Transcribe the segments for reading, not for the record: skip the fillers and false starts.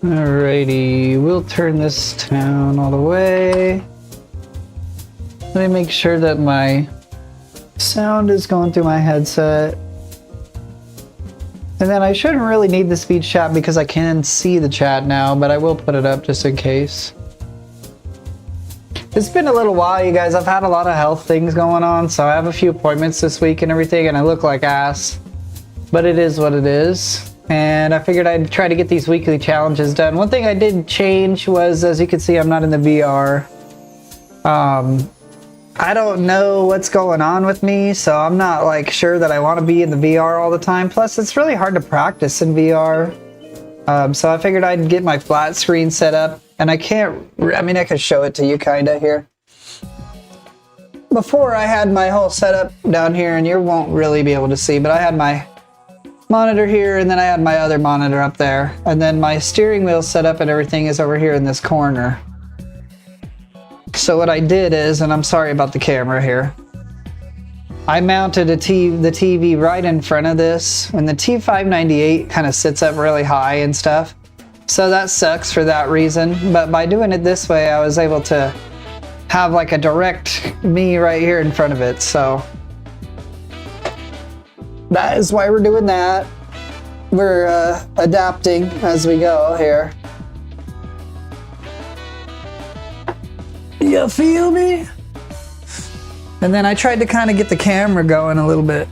Alrighty, we'll turn this down all the way. Let me make sure that my sound is going through my headset. And then I shouldn't really need the speech chat because I can see the chat now, but I will put it up just in case. It's been a little while, you guys. I've had a lot of health things going on, so I have a few appointments this week and everything, and I look like ass. But it is what it is. And I figured I'd try to get these weekly challenges done. One thing I did change was, as you can see, I'm not in the VR. I don't know what's going on with me, so I'm not like sure that I want to be in the VR all the time. Plus, it's really hard to practice in VR. So I figured I'd get my flat screen set up. And I can't, I mean, I could show it to you kinda here. Before I had my whole setup down here, and you won't really be able to see, but I had my monitor here, and then I had my other monitor up there, and then my steering wheel setup and everything is over here in this corner. So what I did is, and I'm sorry about the camera here, I mounted the TV right in front of this, and the T598 kind of sits up really high and stuff. So that sucks for that reason, but by doing it this way, I was able to have like a direct me right here in front of it, so that is why we're doing that. We're adapting as we go here. You feel me? And then I tried to kind of get the camera going a little bit.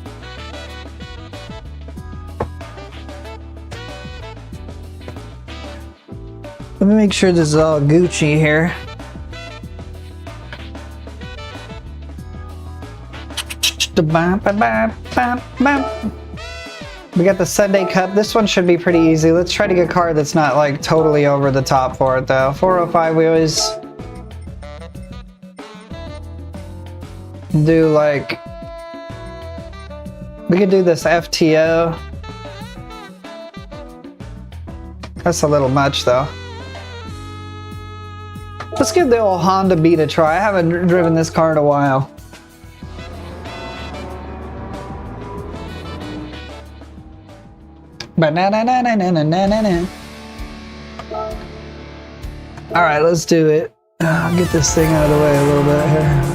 Let me make sure this is all Gucci here. We got the Sunday Cup. This one should be pretty easy. Let's try to get a car that's not like totally over the top for it though. 405, we always do like, we could do this FTO. That's a little much though. Let's give the old Honda Beat a try. I haven't driven this car in a while. Alright, let's do it. I'll get this thing out of the way a little bit here.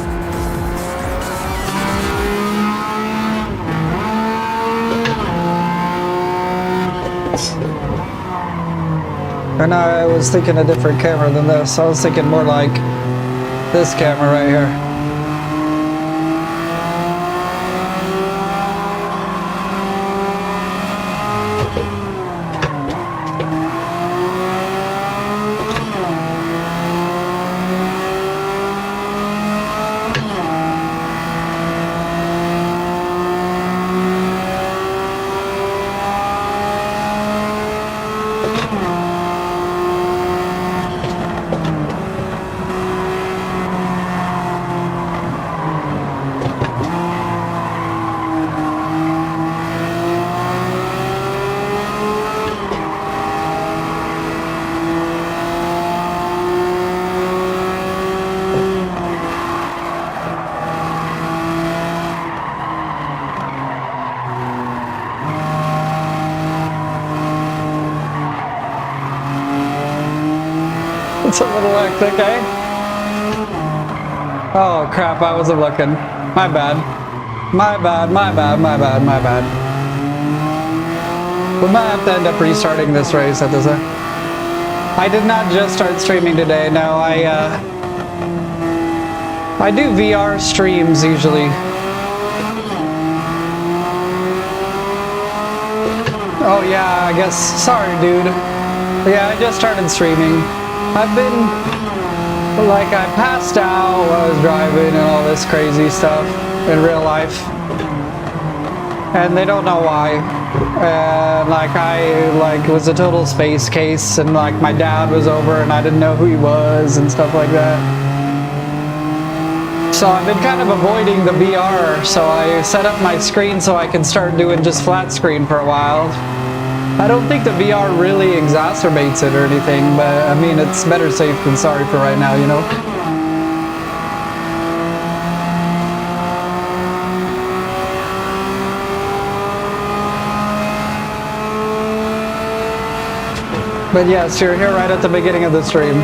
And I was thinking a different camera than this. I was thinking more like this camera right here. It's a little hectic, eh? Oh crap, I wasn't looking. My bad. My bad, my bad, my bad, my bad. We might have to end up restarting this race at this. I did not just start streaming today, no, I do VR streams usually. Oh yeah, I guess, sorry dude. Yeah, I just started streaming. I've been, like, I passed out while I was driving and all this crazy stuff in real life. And they don't know why. And, like, I, was a total space case, and, like, my dad was over and I didn't know who he was and stuff like that. So I've been kind of avoiding the VR, so I set up my screen so I can start doing just flat screen for a while. I don't think the VR really exacerbates it or anything, but I mean, it's better safe than sorry for right now, you know? But yes, you're here right at the beginning of the stream.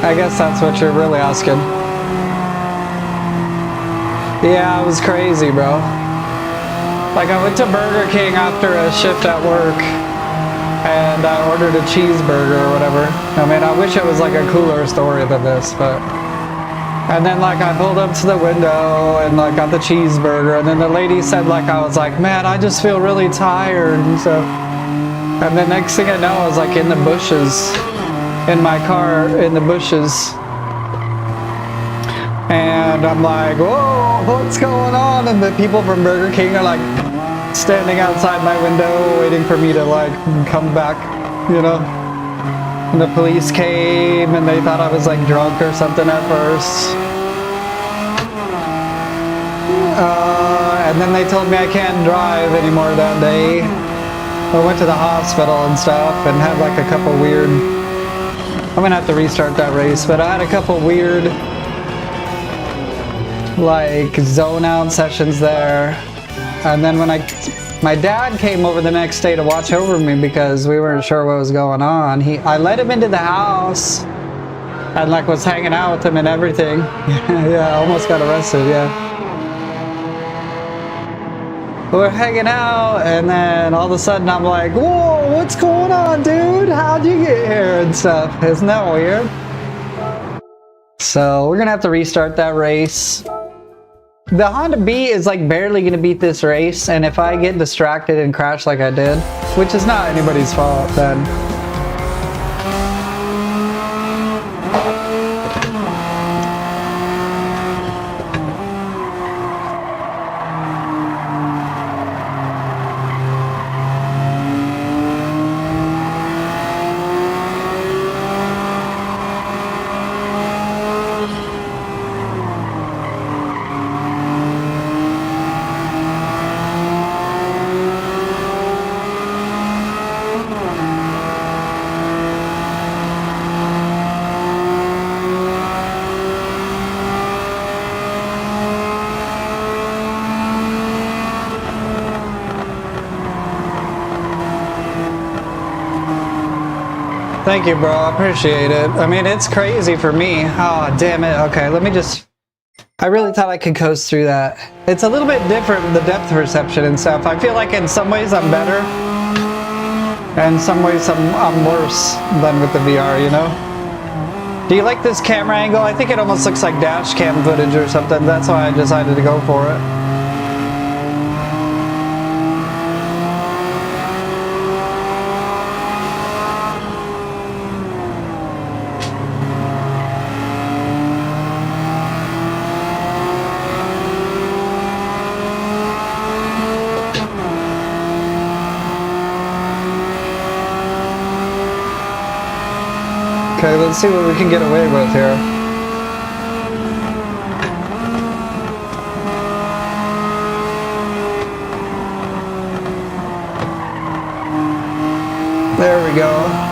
I guess that's what you're really asking. Yeah, it was crazy, bro. Like, I went to Burger King after a shift at work, and I ordered a cheeseburger or whatever. I mean, I wish it was like a cooler story than this, but... And then, like, I pulled up to the window and, like, got the cheeseburger, and then the lady said, like, I was like, man, I just feel really tired, and so... And the next thing I know, I was, like, in the bushes, in my car, in the bushes. And I'm like, whoa, what's going on? And the people from Burger King are like standing outside my window waiting for me to like come back, you know? And the police came and they thought I was like drunk or something at first. And then they told me I can't drive anymore that day. I went to the hospital and stuff and had like a couple weird... I'm gonna have to restart that race, but I had a couple weird like zone out sessions there, and then when my dad came over the next day to watch over me because we weren't sure what was going on. I let him into the house and like was hanging out with him and everything. Yeah, I almost got arrested. Yeah, we're hanging out, and then all of a sudden I'm like, whoa, what's going on, dude? How'd you get here and stuff? Isn't that weird? So we're gonna have to restart that race. The Honda B is like barely gonna beat this race, and if I get distracted and crash like I did, which is not anybody's fault, then thank you, bro. I appreciate it. I mean, it's crazy for me. Oh, damn it. Okay, let me just... I really thought I could coast through that. It's a little bit different, the depth perception and stuff. I feel like in some ways I'm better, and in some ways I'm worse than with the VR, you know? Do you like this camera angle? I think it almost looks like dash cam footage or something. That's why I decided to go for it. Okay, let's see what we can get away with here. There we go.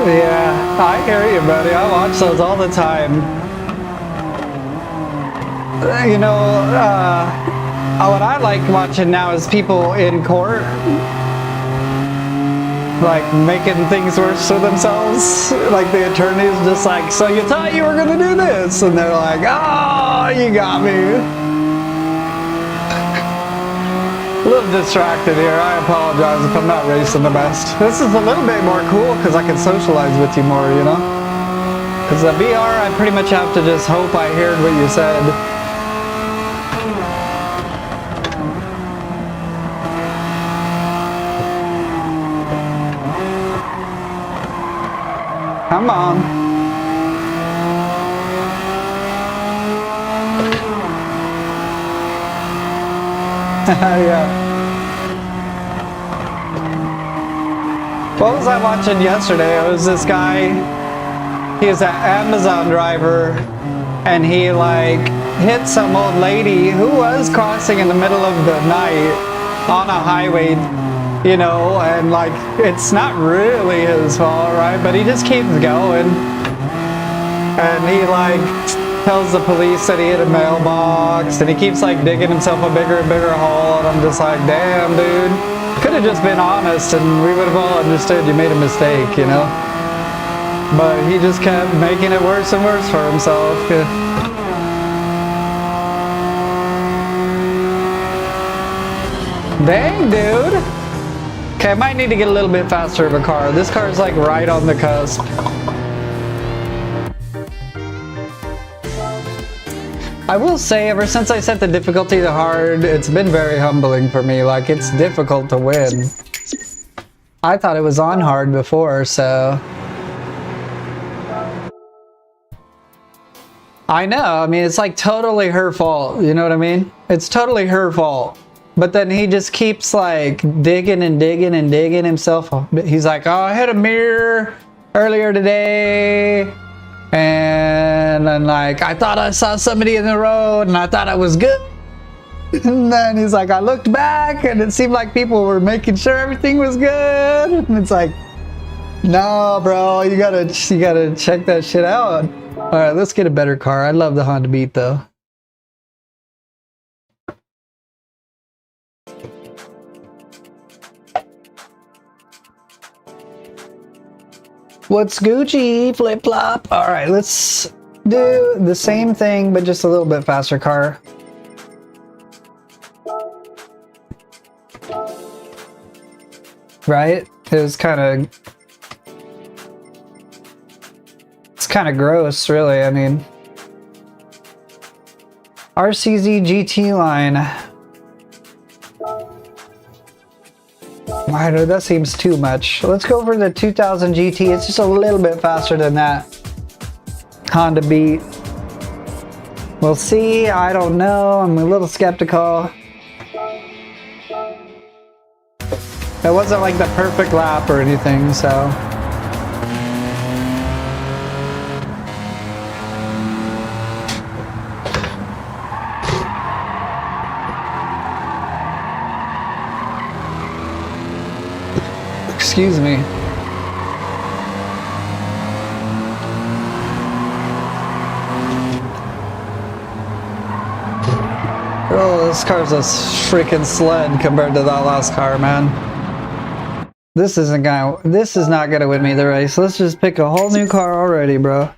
Yeah, I hear you, buddy. I watch those all the time. You know, what I like watching now is people in court, like, making things worse for themselves. Like, the attorney's just like, so you thought you were gonna do this? And they're like, oh, you got me. A little distracted here. I apologize if I'm not racing the best. This is a little bit more cool because I can socialize with you more, you know? Because the VR, I pretty much have to just hope I heard what you said. Come on. Yeah. What was I watching yesterday? It was this guy, he was an Amazon driver, and he like hit some old lady who was crossing in the middle of the night on a highway, you know, and like it's not really his fault, right? But he just keeps going, and he like tells the police that he hit a mailbox, and he keeps like digging himself a bigger and bigger hole, and I'm just like, damn, dude, could have just been honest and we would have all understood you made a mistake, you know? But he just kept making it worse and worse for himself. Dang, dude. Okay, I might need to get a little bit faster of a car. This car is like right on the cusp. I will say, ever since I set the difficulty to hard, it's been very humbling for me. Like, it's difficult to win. I thought it was on hard before, so... I know, I mean, it's like totally her fault, you know what I mean? It's totally her fault. But then he just keeps like digging and digging and digging himself. He's like, oh, I hit a mirror earlier today. And then like, I thought I saw somebody in the road and I thought I was good. And then he's like, I looked back and it seemed like people were making sure everything was good. And it's like, no, bro, you gotta check that shit out. All right, let's get a better car. I love the Honda Beat though. What's Gucci? Flip flop. All right, let's do the same thing, but just a little bit faster car. Right? It's kind of gross, really. I mean, RCZ GT line. I know that seems too much. Let's go for the 2000 GT. It's just a little bit faster than that Honda Beat. We'll see. I don't know. I'm a little skeptical. It wasn't like the perfect lap or anything, so. Excuse me. Oh, this car's a freaking sled compared to that last car, man. This is not gonna win me the race. Let's just pick a whole new car already, bro.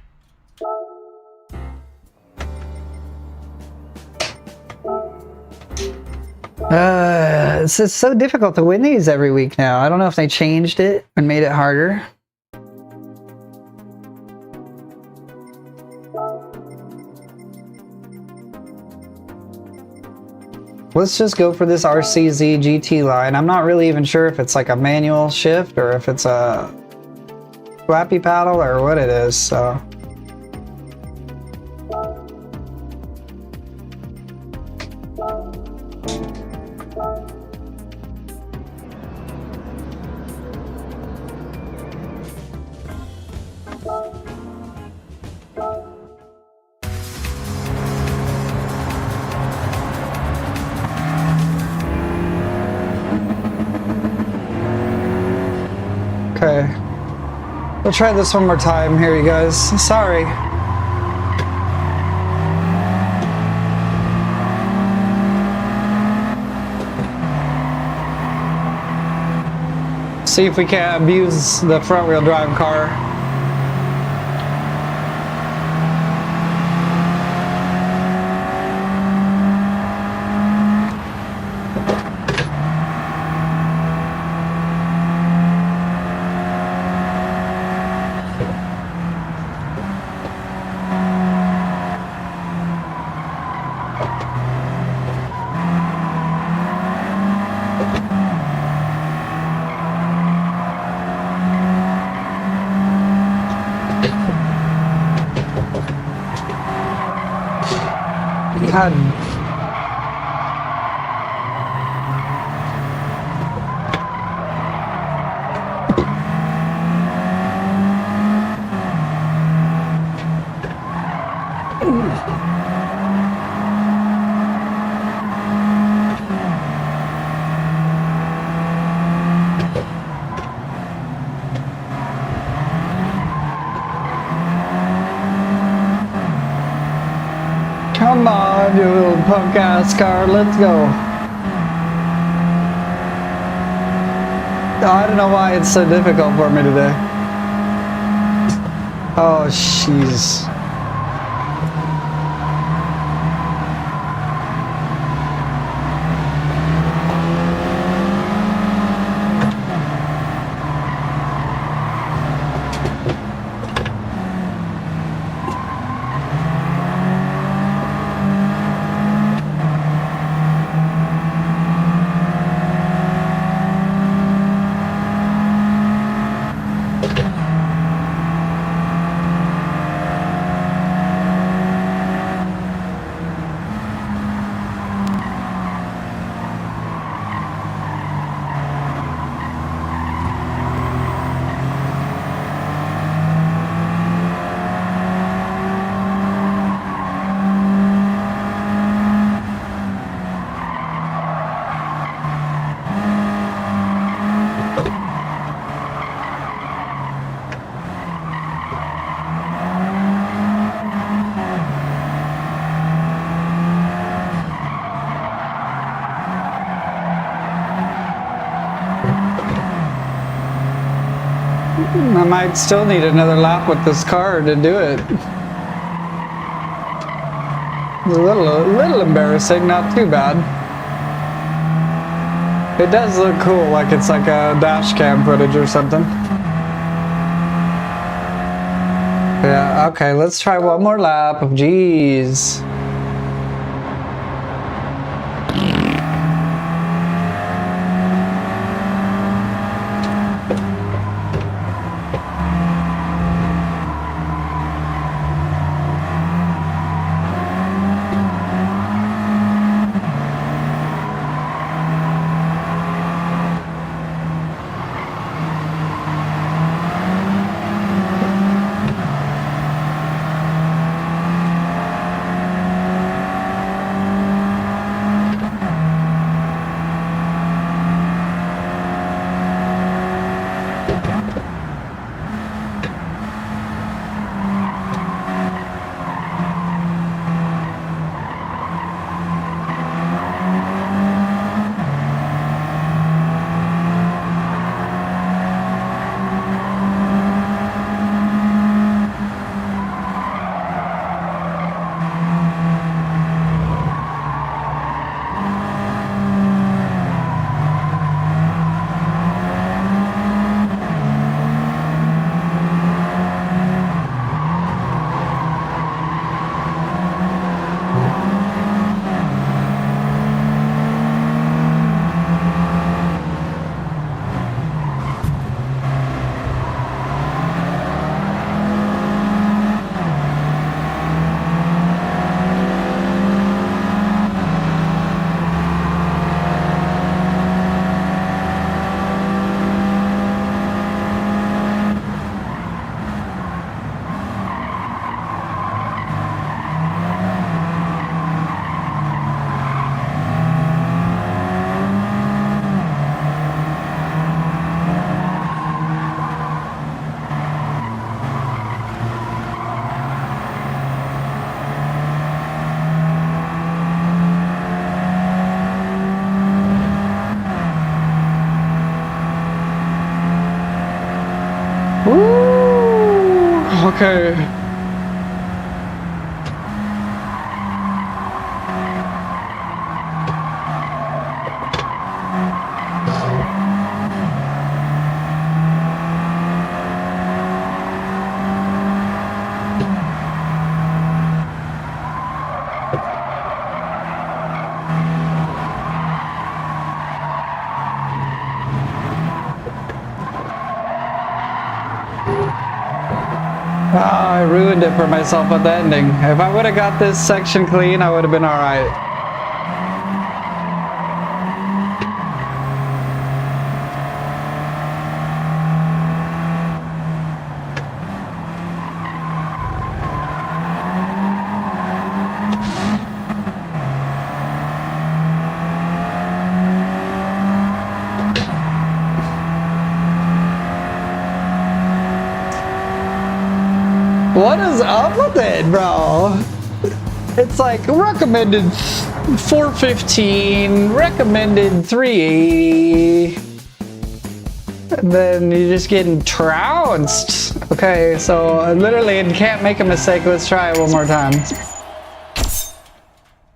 It's just so difficult to win these every week now. I don't know if they changed it and made it harder. Let's just go for this RCZ GT line. I'm not really even sure if it's like a manual shift or if it's a flappy paddle or what it is, so. Okay, we'll try this one more time here, you guys. Sorry. See if we can't abuse the front wheel drive car. God. Come on, you little punk ass car, let's go. I don't know why it's so difficult for me today. Oh, jeez. I might still need another lap with this car to do it. It's a little embarrassing, not too bad. It does look cool, like it's like a dash cam footage or something. Yeah, okay, let's try one more lap. Jeez. Woo! Okay. I ruined it for myself at the ending. If I would have got this section clean, I would have been alright. What is up with it, bro? It's like recommended 415, recommended 380, and then you're just getting trounced. Okay, so I literally can't make a mistake. Let's try it one more time.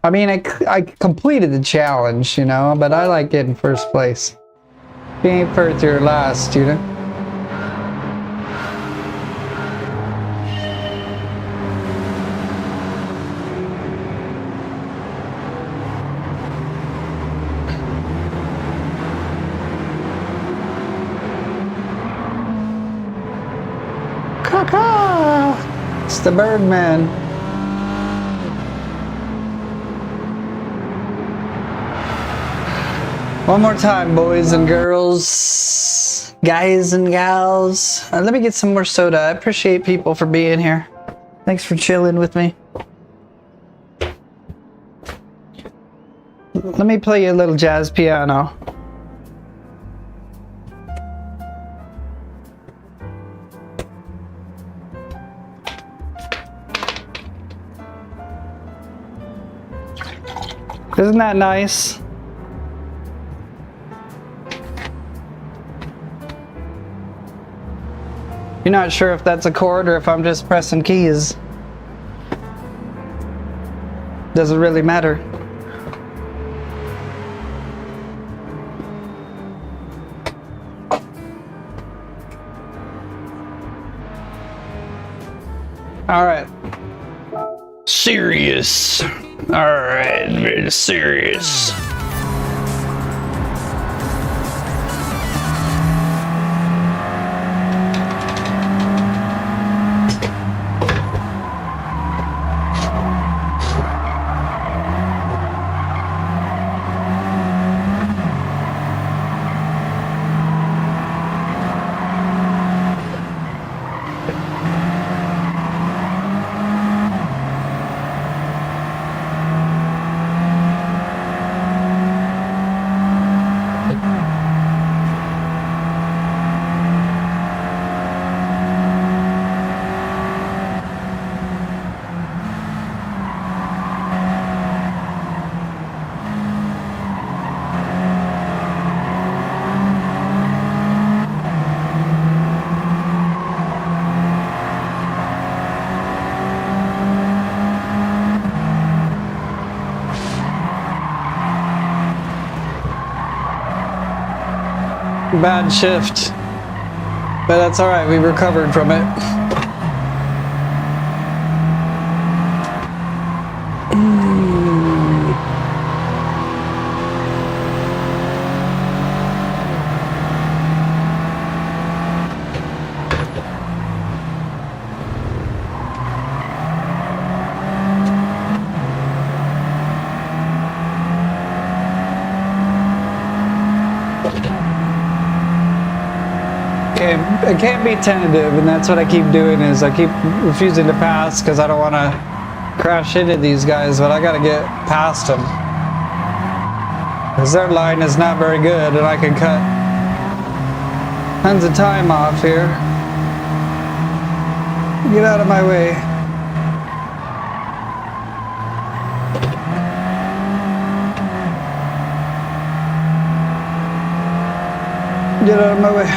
I mean, I completed the challenge, you know, but I like getting first place. If you ain't first, you're last, you know. It's the Birdman. One more time, boys and girls, guys and gals. Let me get some more soda. I appreciate people for being here. Thanks for chilling with me. Let me play you a little jazz piano. Isn't that nice? You're not sure if that's a chord or if I'm just pressing keys. Doesn't really matter. All right. Serious. Alright, very serious. Bad shift, but that's all right. We recovered from it. I can't be tentative, and that's what I keep doing. Is I keep refusing to pass because I don't want to crash into these guys, but I got to get past them because their line is not very good, and I can cut tons of time off here. Get out of my way. Get out of my way.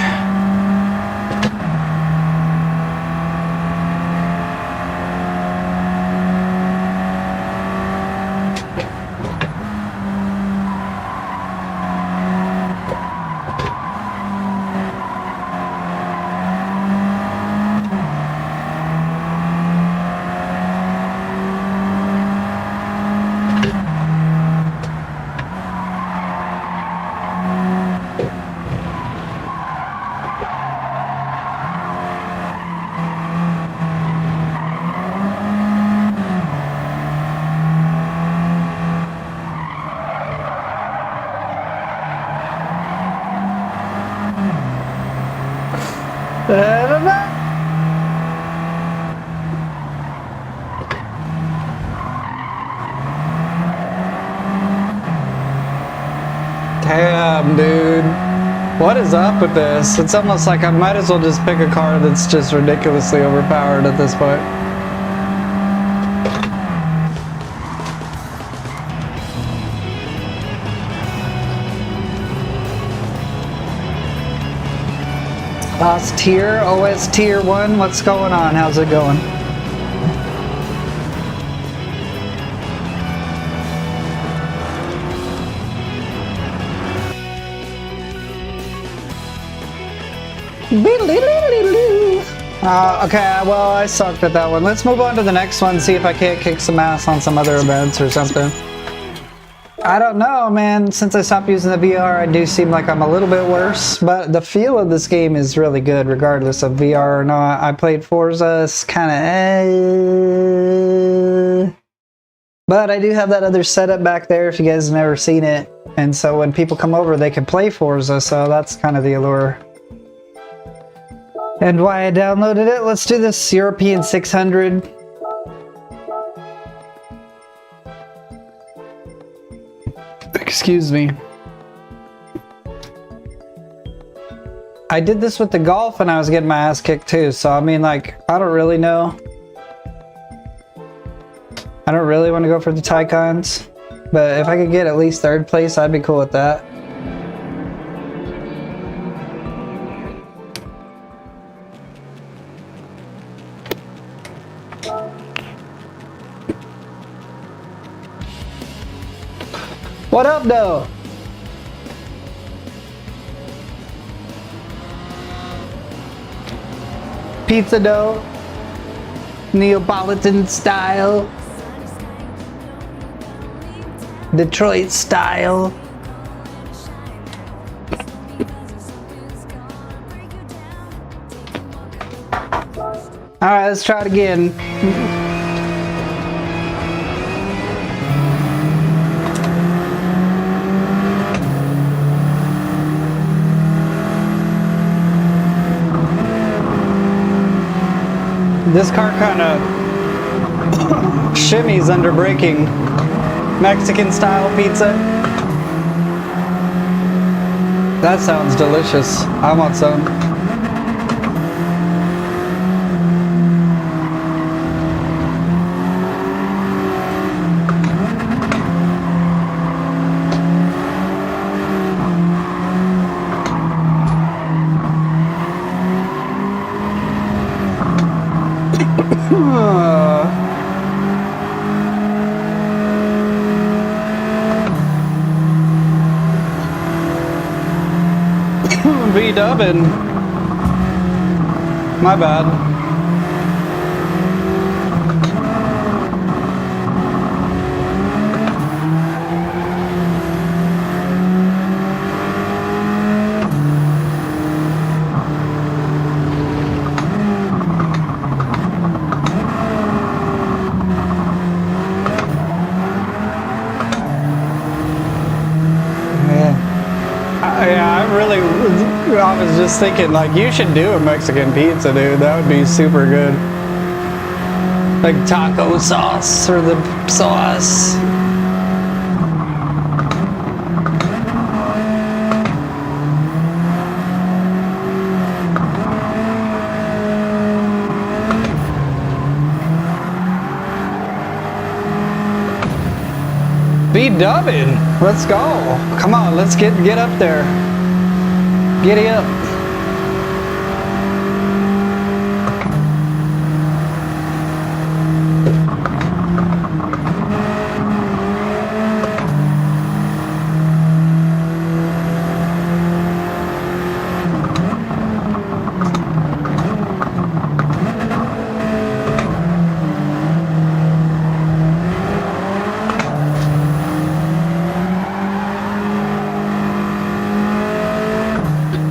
Damn, dude. What is up with this? It's almost like I might as well just pick a car that's just ridiculously overpowered at this point. OS tier 1, what's going on? How's it going? Okay, well, I sucked at that one. Let's move on to the next one, see if I can't kick some ass on some other events or something. I don't know, man. Since I stopped using the VR, I do seem like I'm a little bit worse, but the feel of this game is really good, regardless of VR or not. I played Forza, it's kind of but I do have that other setup back there if you guys have never seen it. And so when people come over, they can play Forza, so that's kind of the allure. And why I downloaded it, let's do this European 600. Excuse me. I did this with the Golf and I was getting my ass kicked too, so I mean, like, I don't really know. I don't really want to go for the Taycans, but if I could get at least 3rd place, I'd be cool with that. What up, though? Pizza dough, Neapolitan style, Detroit style. All right, let's try it again. This car kind of shimmies under braking. Mexican style pizza. That sounds delicious. I want some. V-dubbing. My bad. I was just thinking, like, you should do a Mexican pizza, dude. That would be super good. Like taco sauce or the sauce. Be dubbing. Let's go. Come on, let's get up there. Giddy up.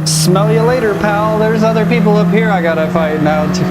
Smell you later, pal. There's other people up here I gotta fight now, too.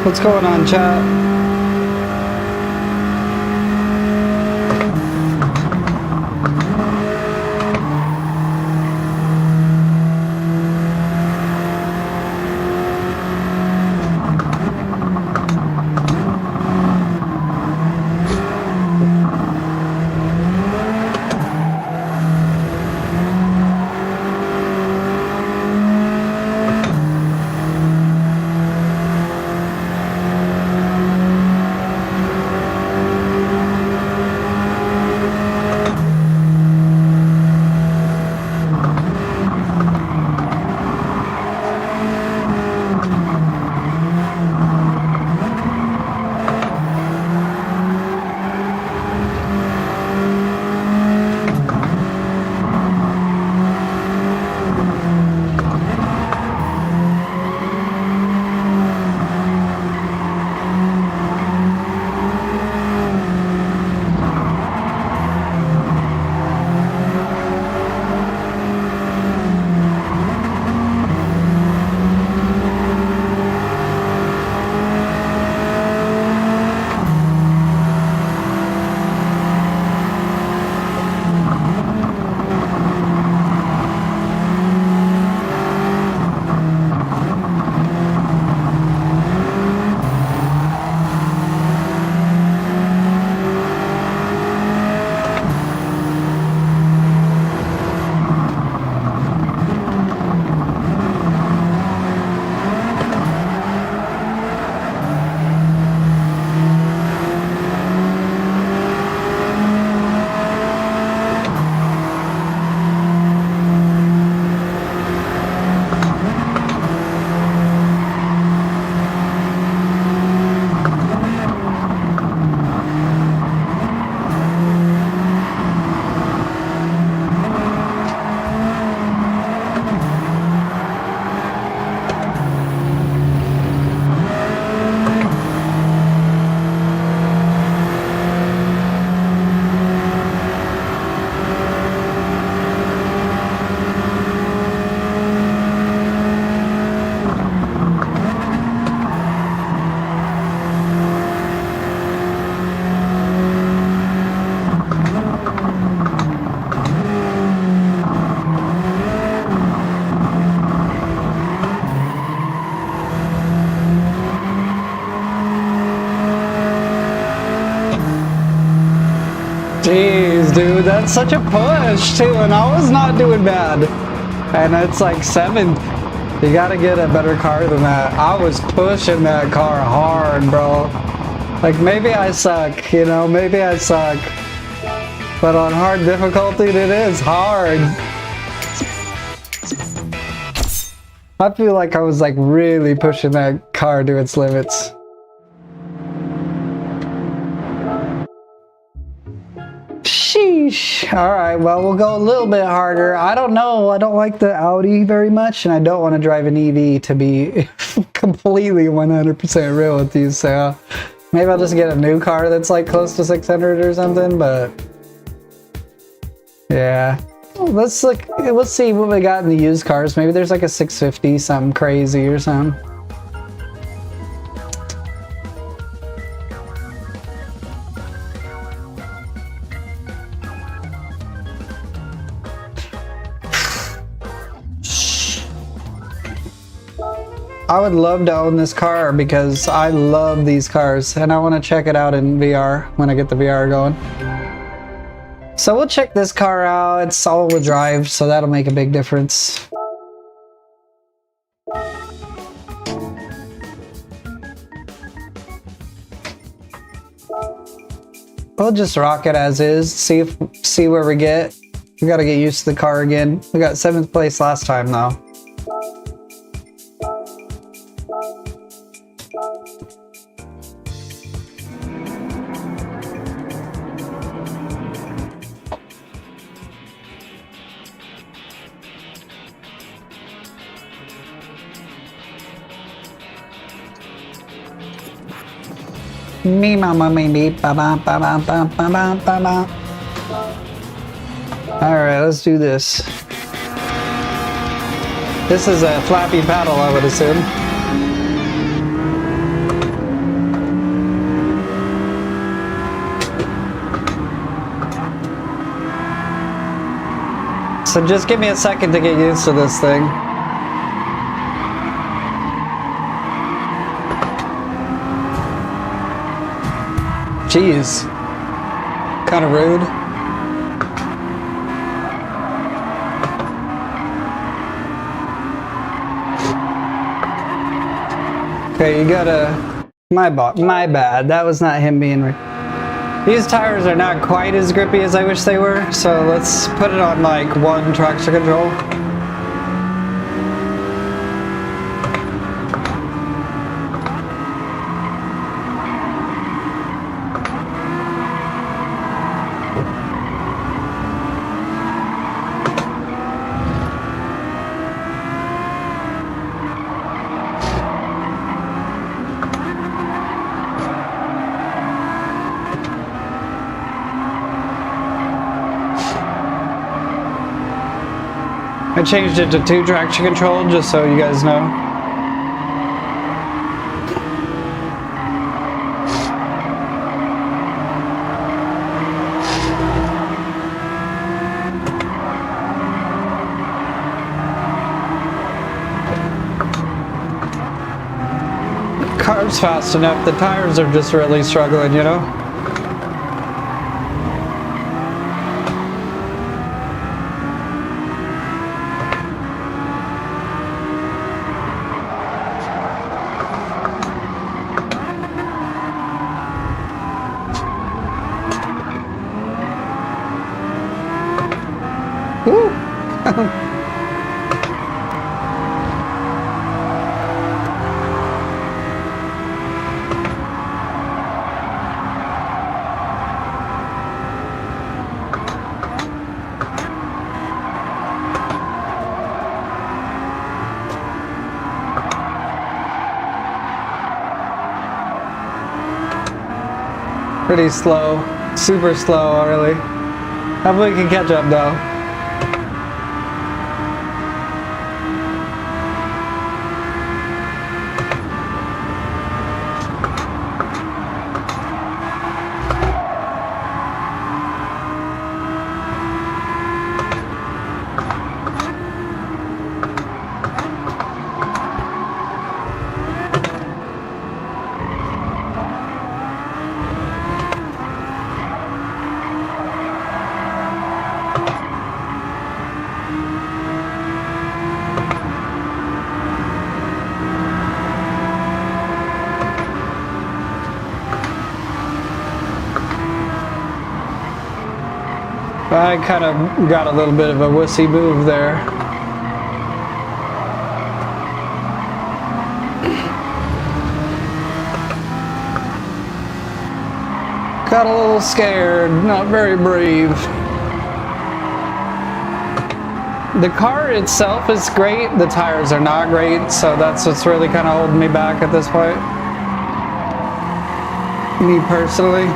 What's going on, chat? Jeez, dude, that's such a push, too, and I was not doing bad. And it's like 7th. You gotta get a better car than that. I was pushing that car hard, bro. Like, maybe I suck, you know, maybe I suck. But on hard difficulty, it is hard. I feel like I was, like, really pushing that car to its limits. Sheesh. Alright, well, we'll go a little bit harder. I don't know. I don't like the Audi very much, and I don't want to drive an EV to be completely 100% real with you, so maybe I'll just get a new car that's like close to 600 or something, but yeah. Let's see what we got in the used cars. Maybe there's like a 650, something crazy or something. I would love to own this car because I love these cars and I want to check it out in VR when I get the VR going. So we'll check this car out. It's all-wheel drive, so that'll make a big difference. We'll just rock it as is, see where we get. We gotta get used to the car again. We got 7th place last time though. Me mama me beep ba ba ba ba ba ba ba ba ba. Alright, let's do this. This is a flappy paddle, I would assume. So just give me a second to get used to this thing. Jeez. Kind of rude. Okay, you gotta... My bad. That was not him being... These tires are not quite as grippy as I wish they were, so let's put it on like 1 traction control. I changed it to 2 traction control just so you guys know. Car's fast enough, the tires are just really struggling, you know? Pretty slow, super slow really. Hopefully we can catch up though. I kind of got a little bit of a wussy move there. Got a little scared, not very brave. The car itself is great, the tires are not great, so that's what's really kind of holding me back at this point. Me personally.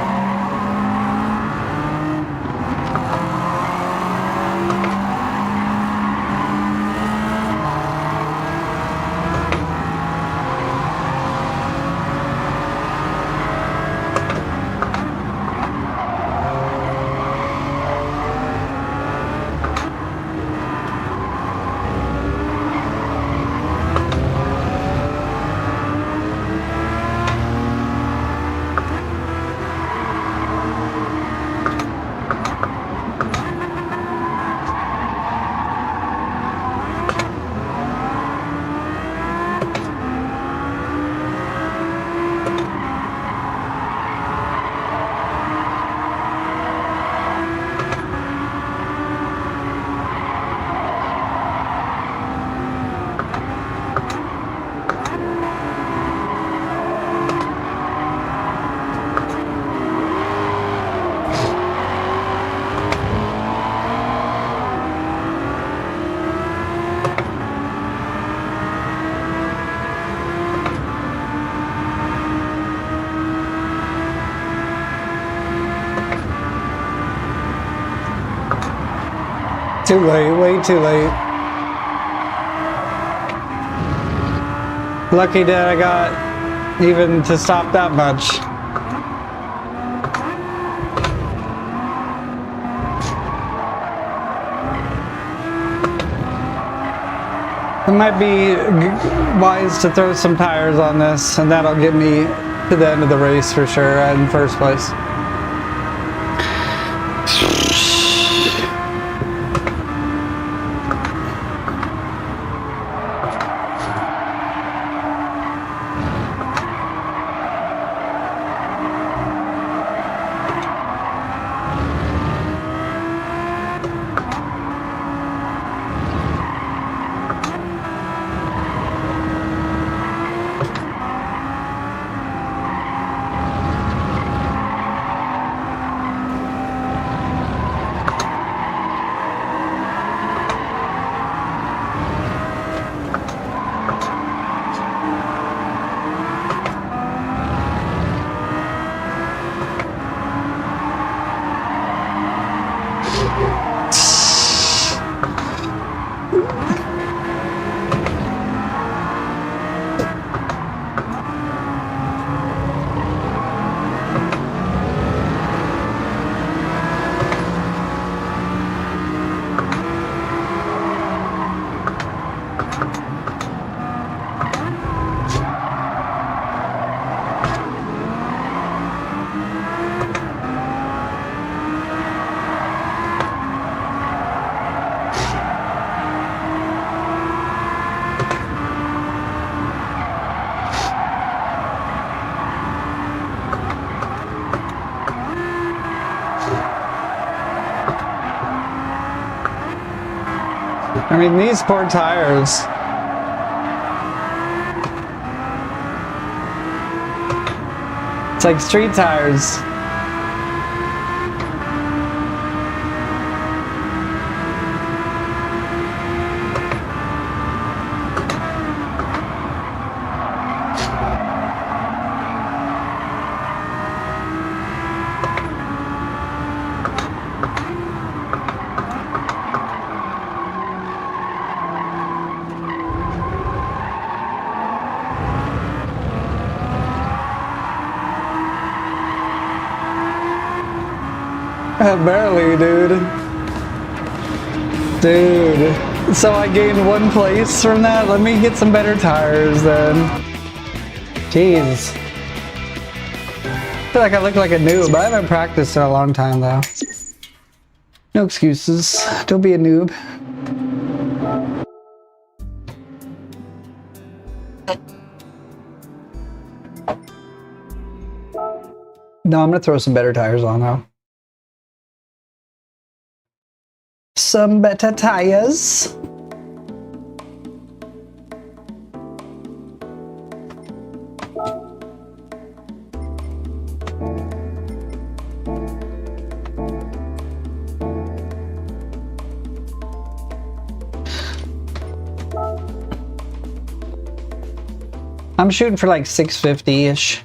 Too late, way too late. Lucky that I got even to stop that much. It might be wise to throw some tires on this, and that'll get me to the end of the race for sure in first place. I mean, these poor tires. It's like street tires. Barely, dude. Dude. So I gained 1 place from that? Let me get some better tires then. Jeez. I feel like I look like a noob. I haven't practiced in a long time though. No excuses. Don't be a noob. No, I'm gonna throw some better tires on though. Some better tires. I'm shooting for like 650-ish.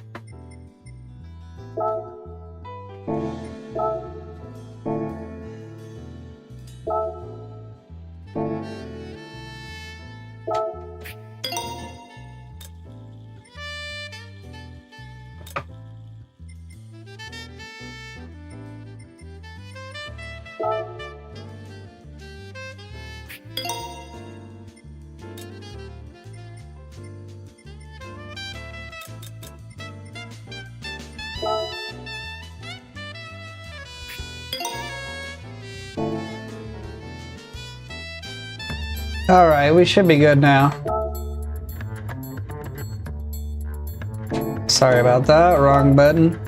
Alright, we should be good now. Sorry about that, wrong button.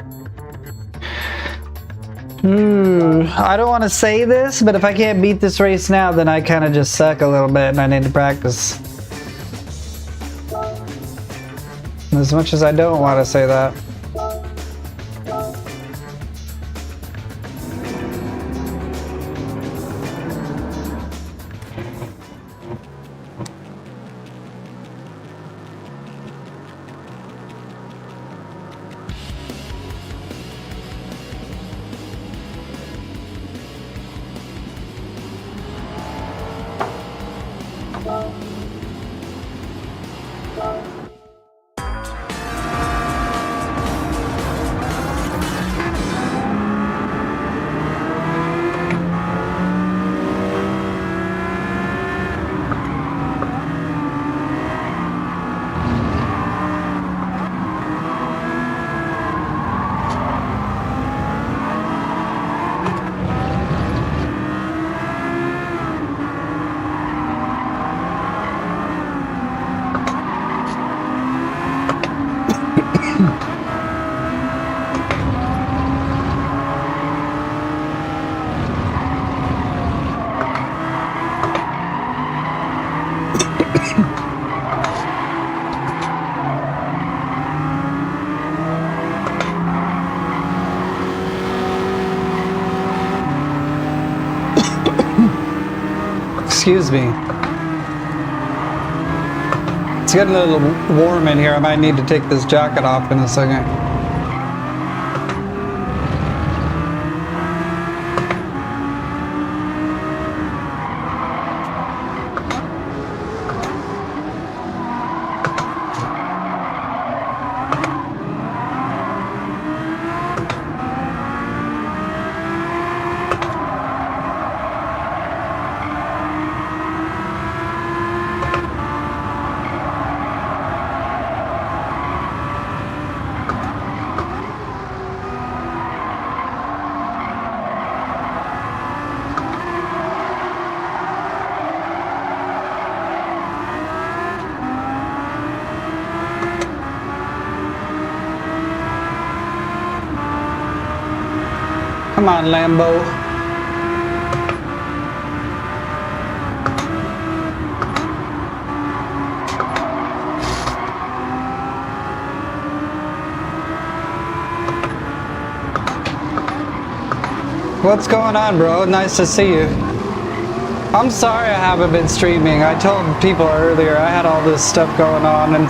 I don't want to say this, but if I can't beat this race now, then I kind of just suck a little bit and I need to practice. As much as I don't want to say that. excuse me. It's getting a little warm in here. I might need to take this jacket off in a second. Come on, Lambo. What's going on, bro? Nice to see you. I'm sorry I haven't been streaming. I told people earlier I had all this stuff going on, and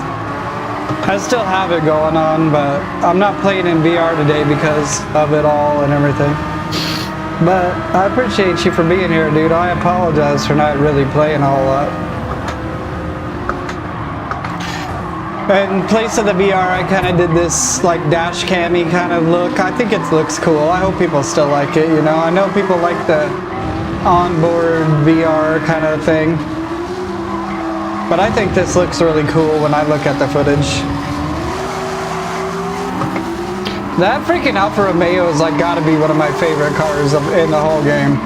I still have it going on, but I'm not playing in VR today because of it all and everything. But I appreciate you for being here, dude. I apologize for not really playing a whole lot. In place of the VR, I kind of did this like dash cammy kind of look. I think it looks cool. I hope people still like it, you know. I know people like the onboard VR kind of thing. But I think this looks really cool when I look at the footage. That freaking Alfa Romeo is like gotta be one of my favorite cars in the whole game.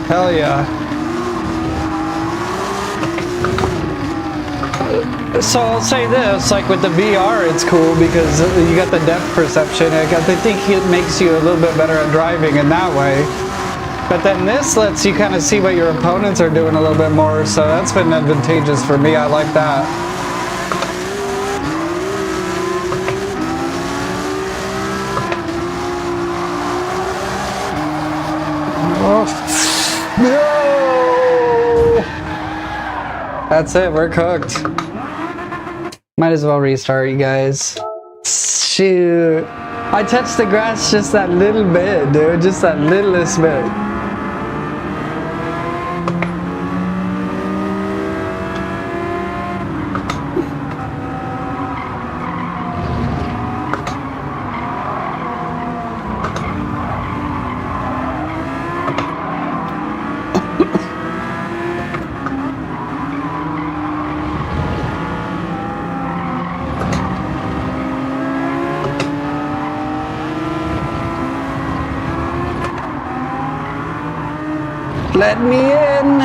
Hell yeah. So I'll say this, like with the VR it's cool because you got the depth perception. I think it makes you a little bit better at driving in that way. But then this lets you kind of see what your opponents are doing a little bit more, so that's been advantageous for me. I like that. Oh. No! That's it, we're cooked. Might as well restart, you guys. Shoot. I touched the grass just that little bit, dude. Just that littlest bit. Let me in.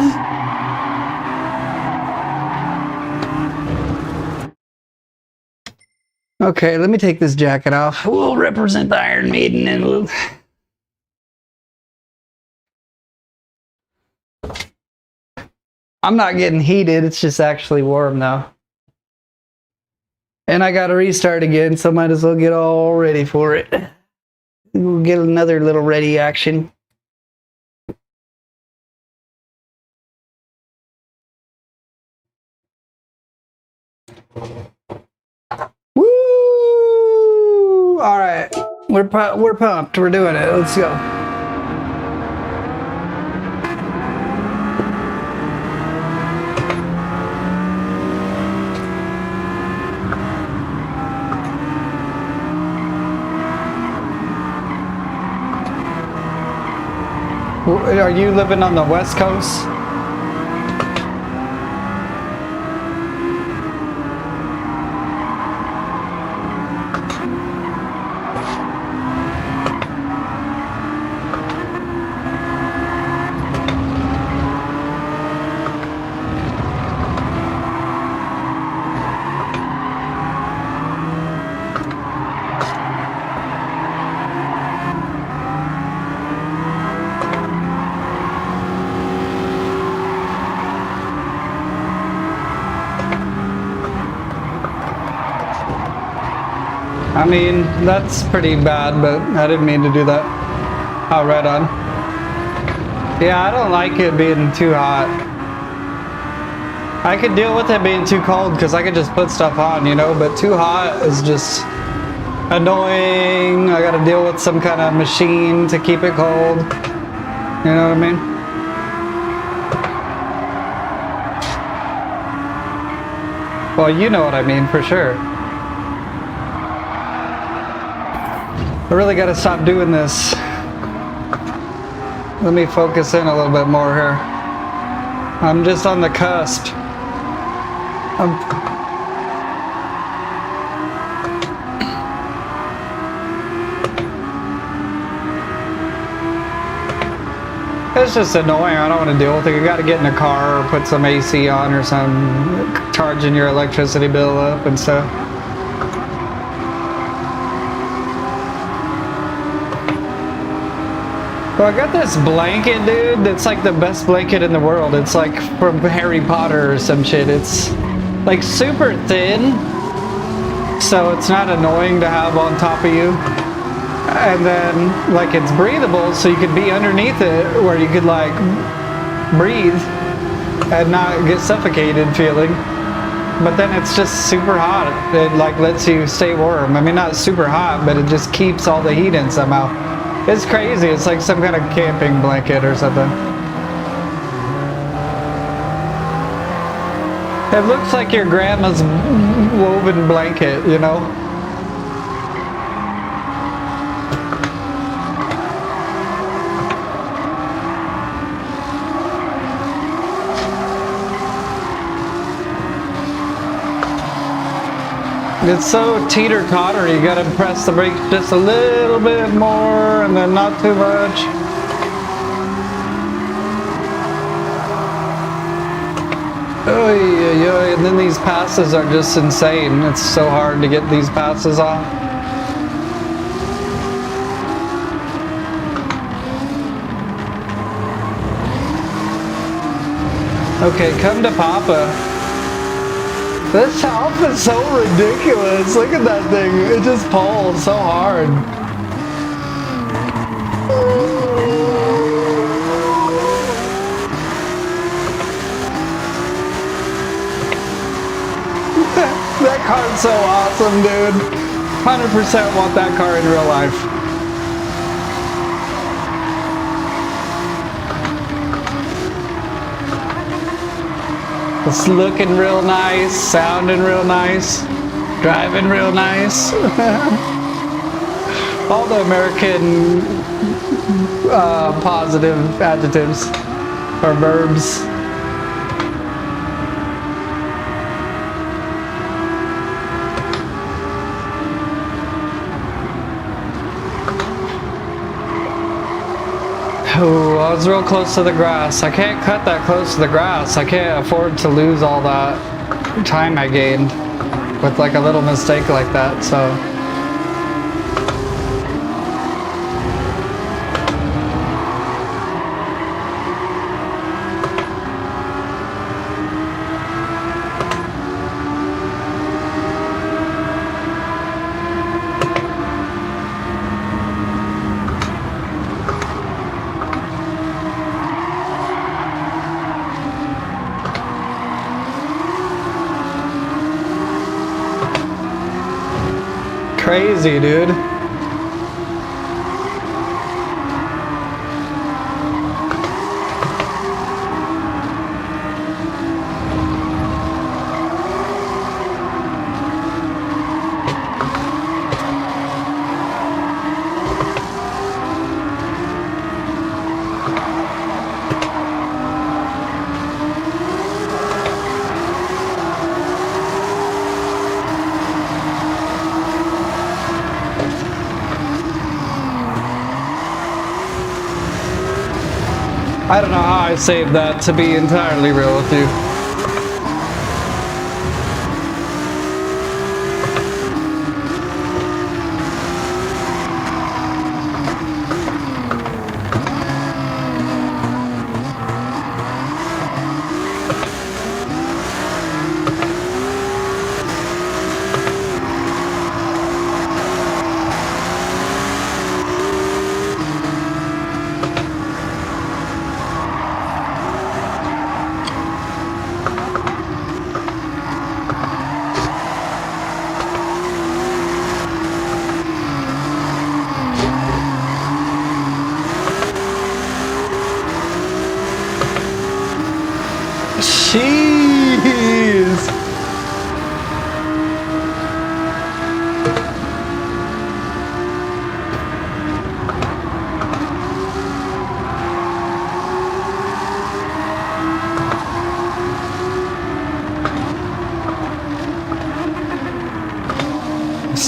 Okay, let me take this jacket off. We'll represent the Iron Maiden and we'll... I'm not getting heated, it's just actually warm now. And I gotta restart again, so might as well get all ready for it. We'll get another little ready action. Woo! All right, we're pumped. We're doing it. Let's go. Are you living on the West Coast? I mean, that's pretty bad, but I didn't mean to do that. Oh, right on. Yeah, I don't like it being too hot. I could deal with it being too cold because I could just put stuff on, you know, but too hot is just annoying. I gotta deal with some kind of machine to keep it cold. You know what I mean? Well, you know what I mean for sure. I really gotta stop doing this. Let me focus in a little bit more here. I'm just on the cusp. It's just annoying. I don't want to deal with it. You got to get in a car or put some AC on or some, charging your electricity bill up and stuff. Well, I got this blanket, dude, that's like the best blanket in the world. It's like from Harry Potter or some shit. It's like super thin, so it's not annoying to have on top of you. And then, like, it's breathable, so you could be underneath it where you could, like, breathe and not get suffocated feeling. But then it's just super hot. It, like, lets you stay warm. I mean, not super hot, but it just keeps all the heat in somehow. It's crazy. It's like some kind of camping blanket or something. It looks like your grandma's woven blanket, you know? It's so teeter-totter, you gotta press the brakes just a little bit more and then not too much. Oh, and then these passes are just insane. It's so hard to get these passes off. Okay, come to Papa. This top is so ridiculous. Look at that thing. It just pulls so hard. That car's so awesome, dude. 100% want that car in real life. It's looking real nice, sounding real nice, driving real nice. All the American positive adjectives or verbs. Oh, I was real close to the grass. I can't cut that close to the grass. I can't afford to lose all that time I gained with like a little mistake like that, so. Crazy, dude. I don't know how I saved that, to be entirely real with you.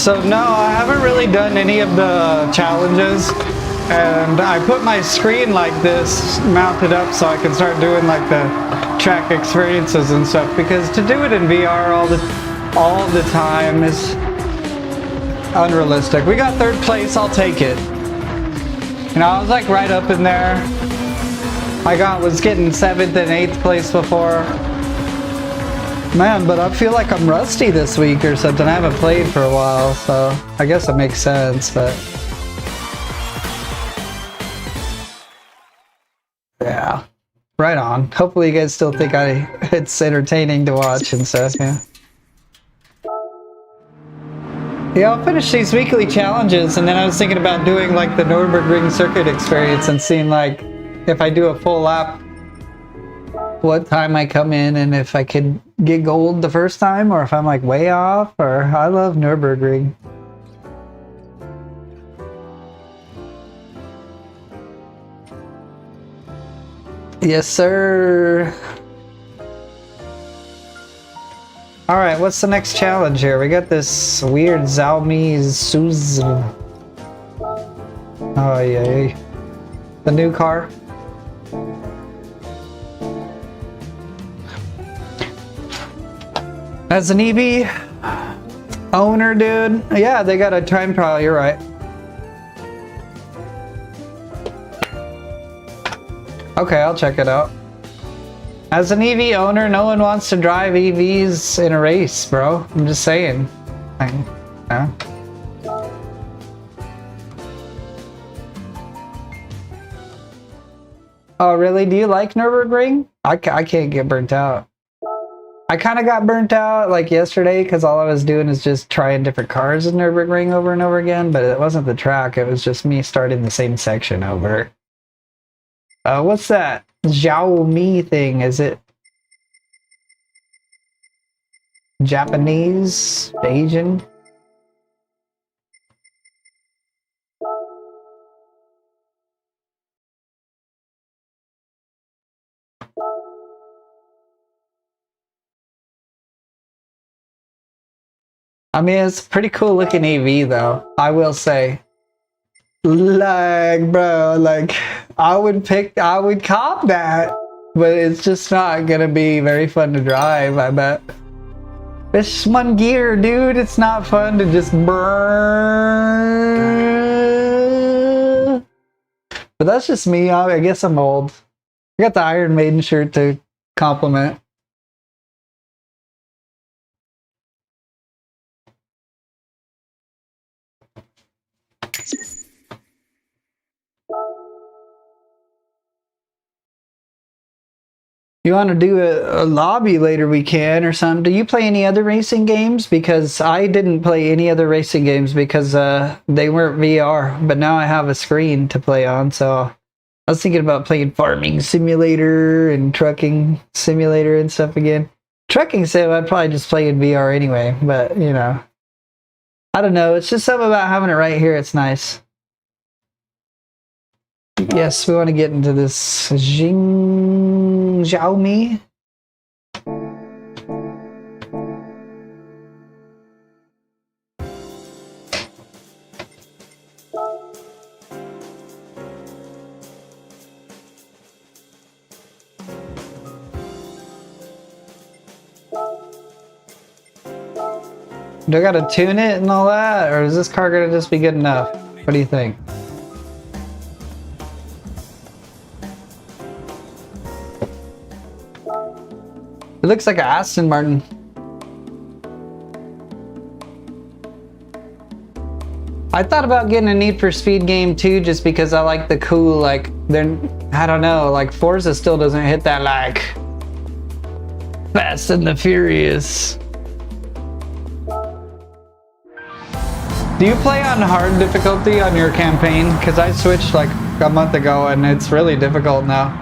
So no, I haven't really done any of the challenges, and I put my screen like this mounted up so I can start doing like the track experiences and stuff, because to do it in VR all the time is unrealistic. We got 3rd place, I'll take it. You know, I was like right up in there. Was getting 7th and 8th place before. Man, but I feel like I'm rusty this week or something. I haven't played for a while, so I guess it makes sense, but yeah, right on. Hopefully you guys still think it's entertaining to watch and stuff, yeah. Yeah, I'll finish these weekly challenges, and then I was thinking about doing like the Nurburgring circuit experience and seeing like if I do a full lap, what time I come in, and if I could get gold the first time, or if I'm like way off. Or I love Nurburgring. Yes, sir. All right, what's the next challenge here? We got this weird Xiaomi Suz. Oh yay! The new car. As an EV owner, dude, yeah, they got a time trial, you're right. Okay, I'll check it out. As an EV owner, no one wants to drive EVs in a race, bro. I'm just saying. Yeah. Oh, really? Do you like Nurburgring? I can't get burnt out. I kind of got burnt out like yesterday because all I was doing is just trying different cars in Nurburgring over and over again, but it wasn't the track, it was just me starting the same section over. What's that Xiaomi thing? Is it Japanese? Asian? I mean, it's a pretty cool looking EV though, I will say. Like, bro, like, I would cop that, but it's just not gonna be very fun to drive, I bet. It's just one gear, dude. It's not fun to just burn. But that's just me. I guess I'm old. I got the Iron Maiden shirt to compliment. You want to do a lobby later, we can, or something. Do you play any other racing games? Because I didn't play any other racing games because they weren't VR, but now I have a screen to play on, so I was thinking about playing Farming Simulator and Trucking Simulator and stuff again. Trucking Sim, I'd probably just play in VR anyway, but, you know. I don't know, it's just something about having it right here, it's nice. Yes, we want to get into this Xiaomi. Do I gotta tune it and all that, or is this car gonna just be good enough? What do you think? It looks like an Aston Martin. I thought about getting a Need for Speed game too, just because I like the cool, like, I don't know, like Forza still doesn't hit that, like, Fast and the Furious. Do you play on hard difficulty on your campaign? Because I switched like a month ago and it's really difficult now.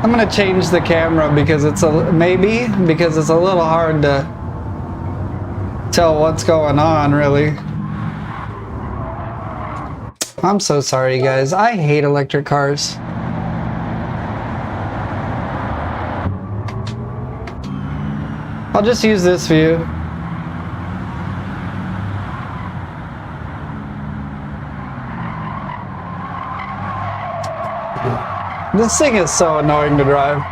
I'm gonna change the camera because it's a little hard to tell what's going on, really. I'm so sorry, guys. I hate electric cars. I'll just use this view. This thing is so annoying to drive.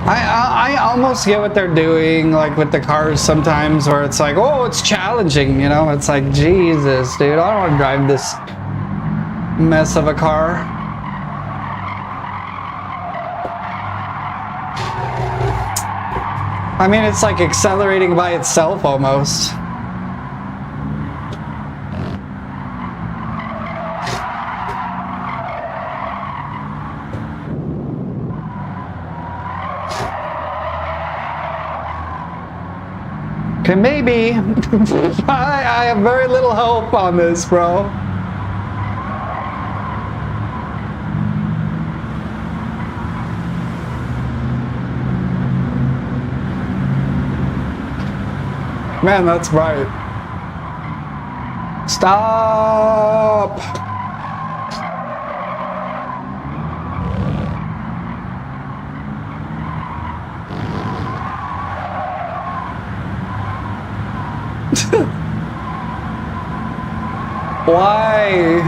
I almost get what they're doing, like with the cars sometimes, where it's like, oh, it's challenging, you know? It's like, Jesus, dude, I don't want to drive this mess of a car. I mean, it's like accelerating by itself almost. Okay, maybe. I have very little hope on this, bro. Man, that's bright. Stop! Why?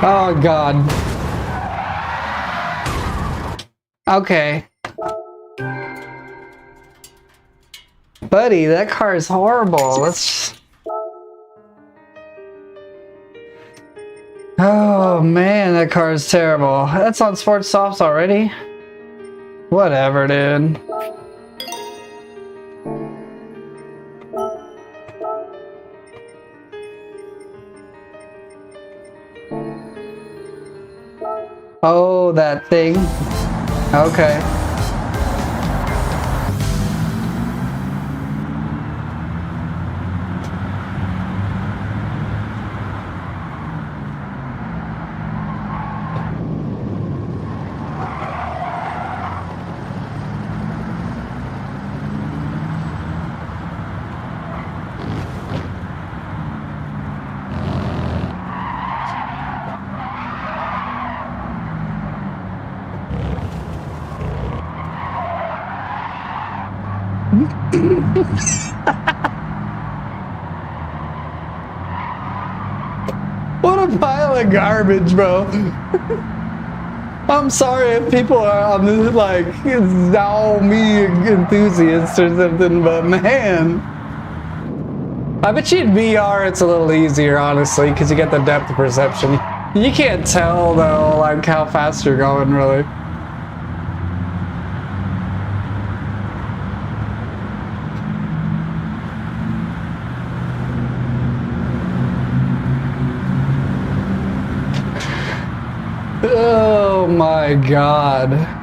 Oh, God. Okay. Buddy, that car is horrible. Let's... Oh, man, that car is terrible. That's on sports softs already? Whatever, dude. Oh, that thing. Okay. What a pile of garbage, bro. I'm sorry if people are on this, like, Xiaomi enthusiasts or something, but man. I bet you in VR it's a little easier, honestly, because you get the depth of perception. You can't tell, though, like, how fast you're going, really. Oh my God.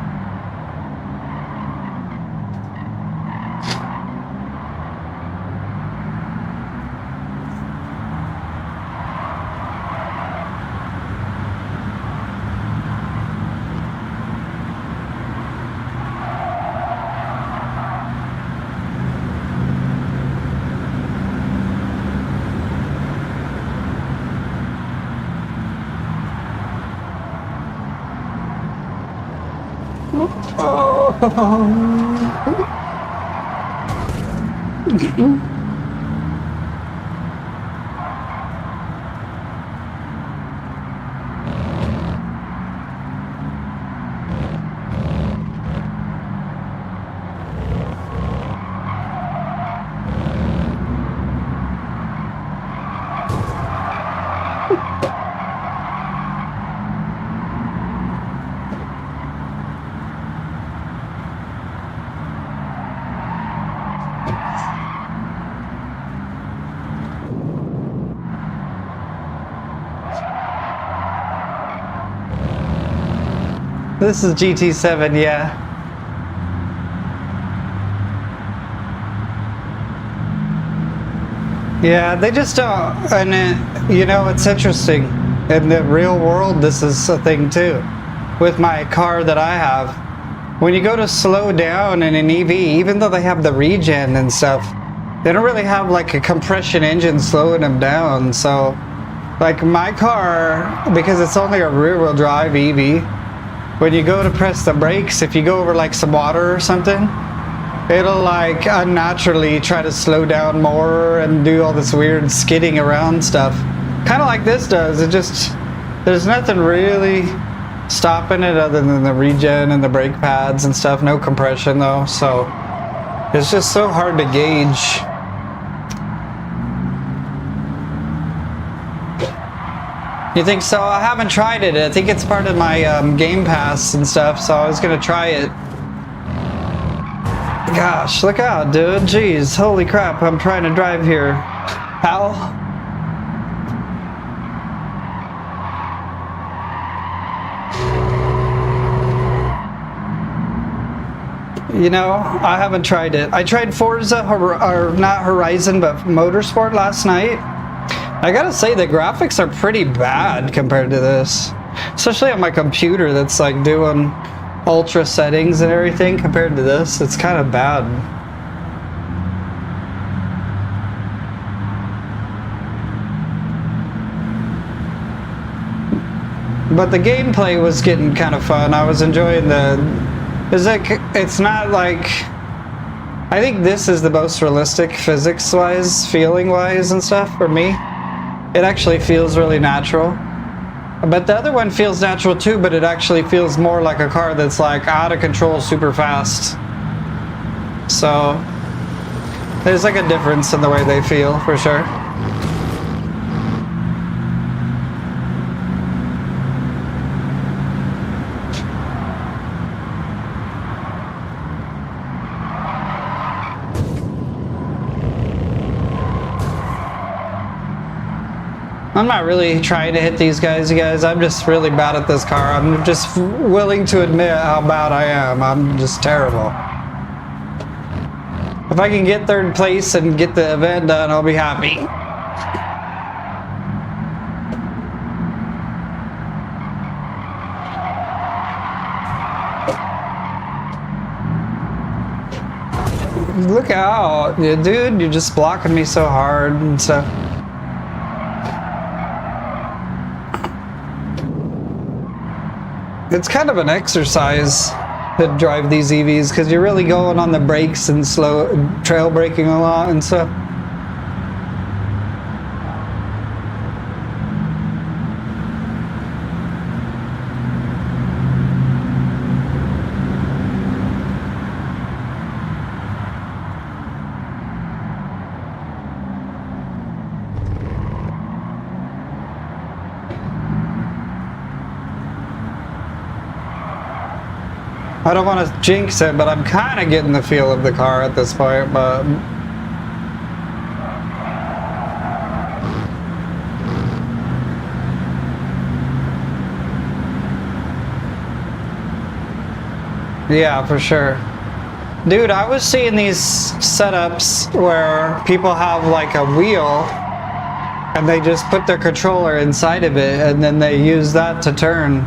This is GT7, yeah. Yeah, they just don't, and you know, it's interesting. In the real world, this is a thing too. With my car that I have, when you go to slow down in an EV, even though they have the regen and stuff, they don't really have like a compression engine slowing them down. So, like my car, because it's only a rear-wheel drive EV, when you go to press the brakes, if you go over like some water or something, it'll like unnaturally try to slow down more and do all this weird skidding around stuff. Kind of like this does. It just, there's nothing really stopping it other than the regen and the brake pads and stuff. No compression though, so it's just so hard to gauge. You think so? I haven't tried it. I think it's part of my Game Pass and stuff, so I was gonna try it. Gosh, look out, dude. Jeez, holy crap, I'm trying to drive here. Pal. You know, I haven't tried it. I tried Forza, or not Horizon, but Motorsport last night. I gotta say, the graphics are pretty bad compared to this. Especially on my computer that's like doing ultra settings and everything. Compared to this, it's kind of bad. But the gameplay was getting kind of fun. I was enjoying it's not like, I think this is the most realistic physics-wise, feeling-wise and stuff for me. It actually feels really natural. But the other one feels natural too, but it actually feels more like a car that's like out of control super fast. So there's like a difference in the way they feel for sure. I'm not really trying to hit these guys, you guys. I'm just really bad at this car. I'm just willing to admit how bad I am. I'm just terrible. If I can get third place and get the event done, I'll be happy. Look out, dude. You're just blocking me so hard and stuff. It's kind of an exercise to drive these EVs because you're really going on the brakes and slow trail braking a lot and stuff. I don't want to jinx it, but I'm kind of getting the feel of the car at this point, but... yeah, for sure. Dude, I was seeing these setups where people have like a wheel and they just put their controller inside of it and then they use that to turn.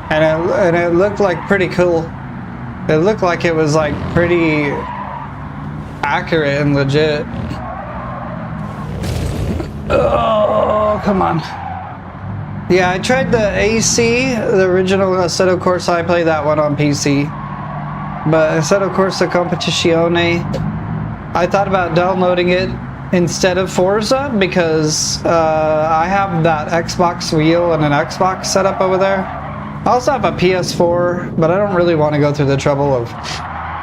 And it looked like pretty cool. It looked like it was like pretty accurate and legit. Oh, come on. Yeah, I tried the AC, the original Assetto Corsa. I played that one on PC. But Assetto Corsa Competizione, I thought about downloading it instead of Forza because I have that Xbox wheel and an Xbox setup over there. I also have a PS4, but I don't really want to go through the trouble of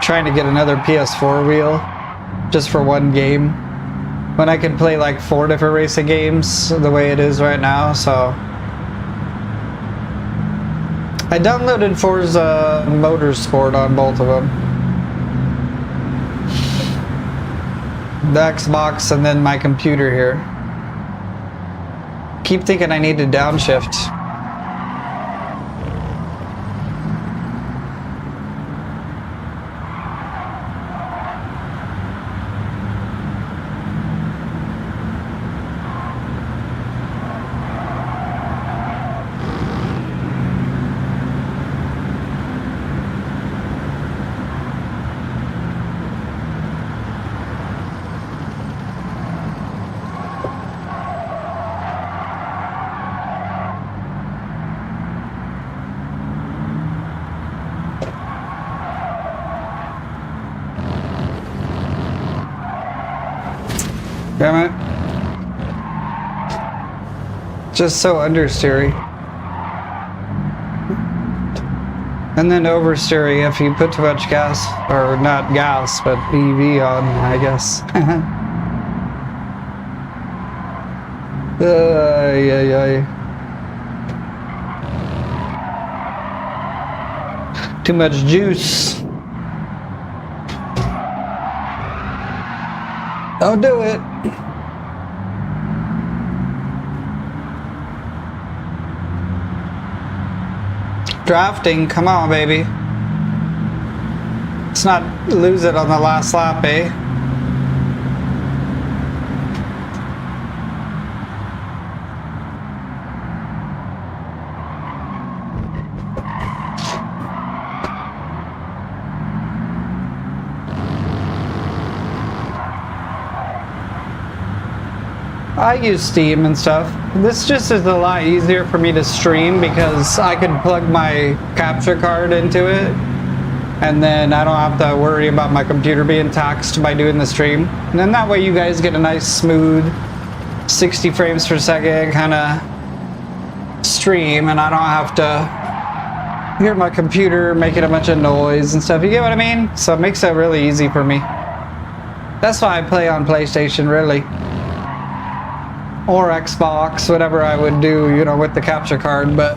trying to get another PS4 wheel just for one game when I can play like 4 different racing games the way it is right now. So I downloaded Forza Motorsport on both of them. The Xbox and then my computer here. Keep thinking I need to downshift. Damn it. Just so understeery. And then oversteery if you put too much gas, or not gas, but EV on, I guess. Yeah. Too much juice. Don't do it. Drafting, come on, baby. Let's not lose it on the last lap, eh? I use Steam and stuff. This just is a lot easier for me to stream because I can plug my capture card into it and then I don't have to worry about my computer being taxed by doing the stream. And then that way you guys get a nice smooth 60 frames per second kind of stream and I don't have to hear my computer making a bunch of noise and stuff. You get what I mean? So it makes it really easy for me. That's why I play on PlayStation, really. Or Xbox, whatever I would do, you know, with the capture card, but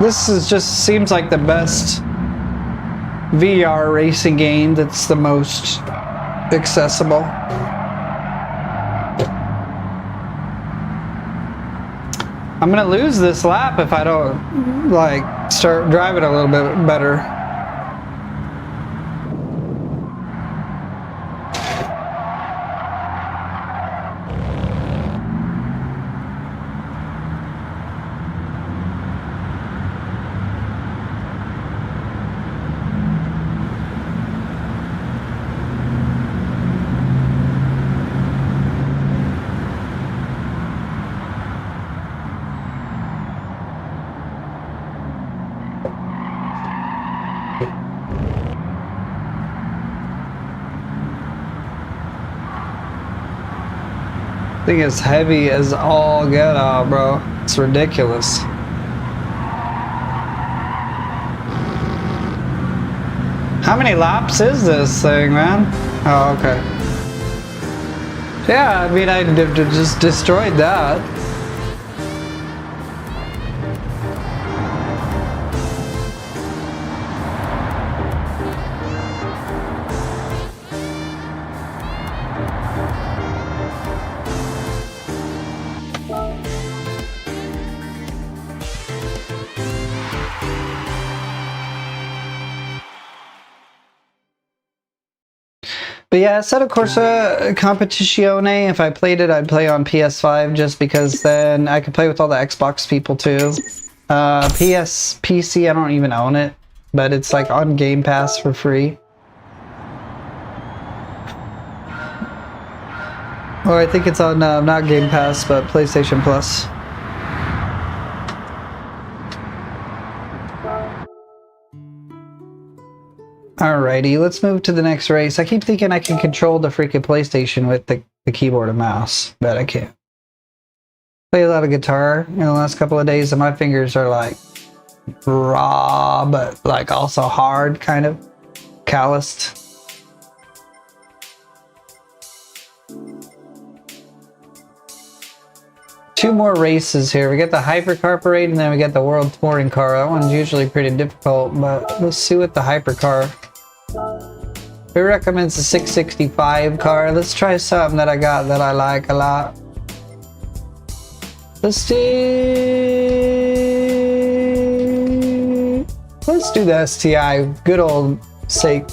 this is just seems like the best VR racing game that's the most accessible. I'm gonna lose this lap if I don't like start driving a little bit better. Thing is heavy as all get out, bro. It's ridiculous. How many laps is this thing, man? Oh, okay. Yeah, I mean, I just destroyed that. But yeah, Assetto Corsa Competizione, if I played it, I'd play on PS5 just because then I could play with all the Xbox people too. PC, I don't even own it, but it's like on Game Pass for free. Or I think it's on, not Game Pass, but PlayStation Plus. Alrighty, let's move to the next race. I keep thinking I can control the freaking PlayStation with the keyboard and mouse, but I can't. Play a lot of guitar in the last couple of days and my fingers are like raw, but like also hard, kind of calloused. Two more races here. We got the Hypercar Parade and then we got the World Touring Car. That one's usually pretty difficult, but let's see what the Hypercar. Who recommends the 665 car? Let's try something that I got that I like a lot. Let's do the STI. Good old sake.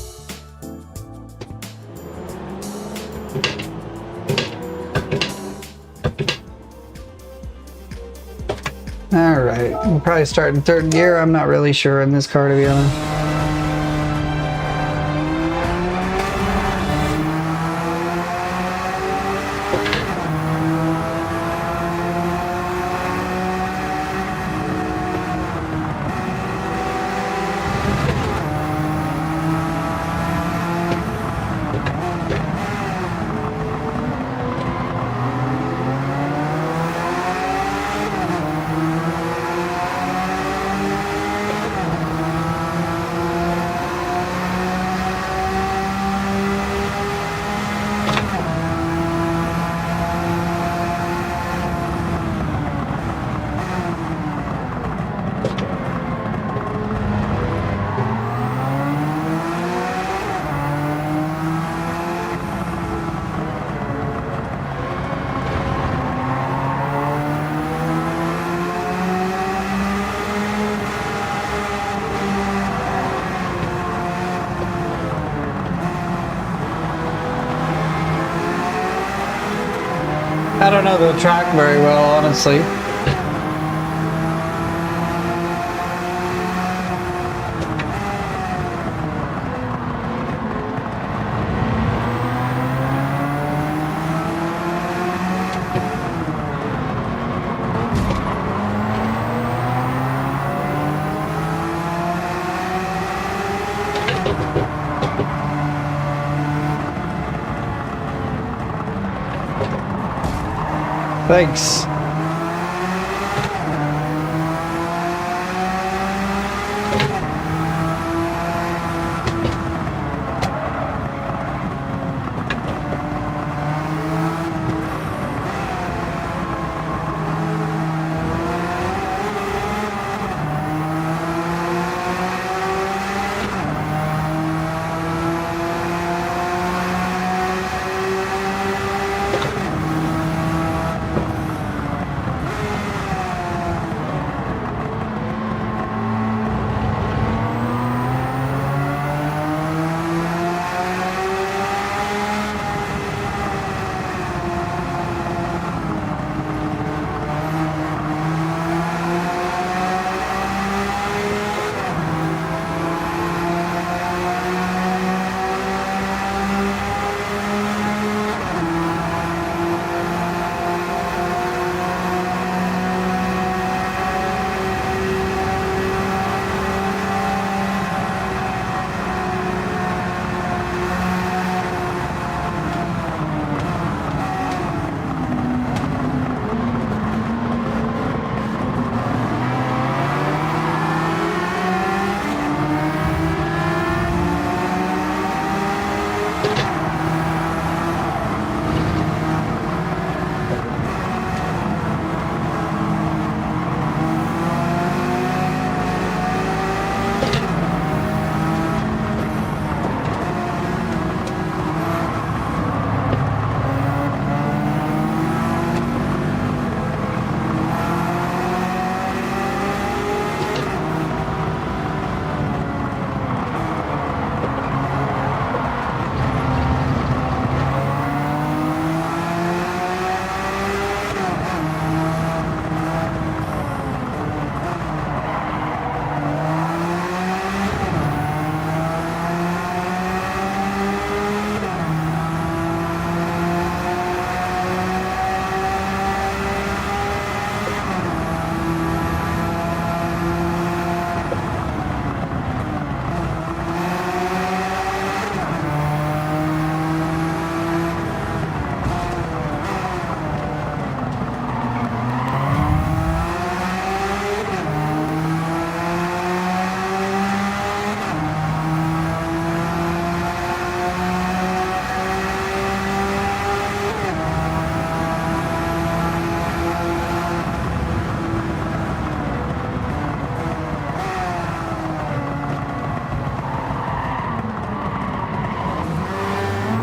Alright, we'll probably start in third gear. I'm not really sure in this car, to be honest. I don't know the track very well, honestly. Thanks.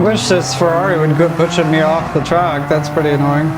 Wish this Ferrari would quit pushing me off the track. That's pretty annoying.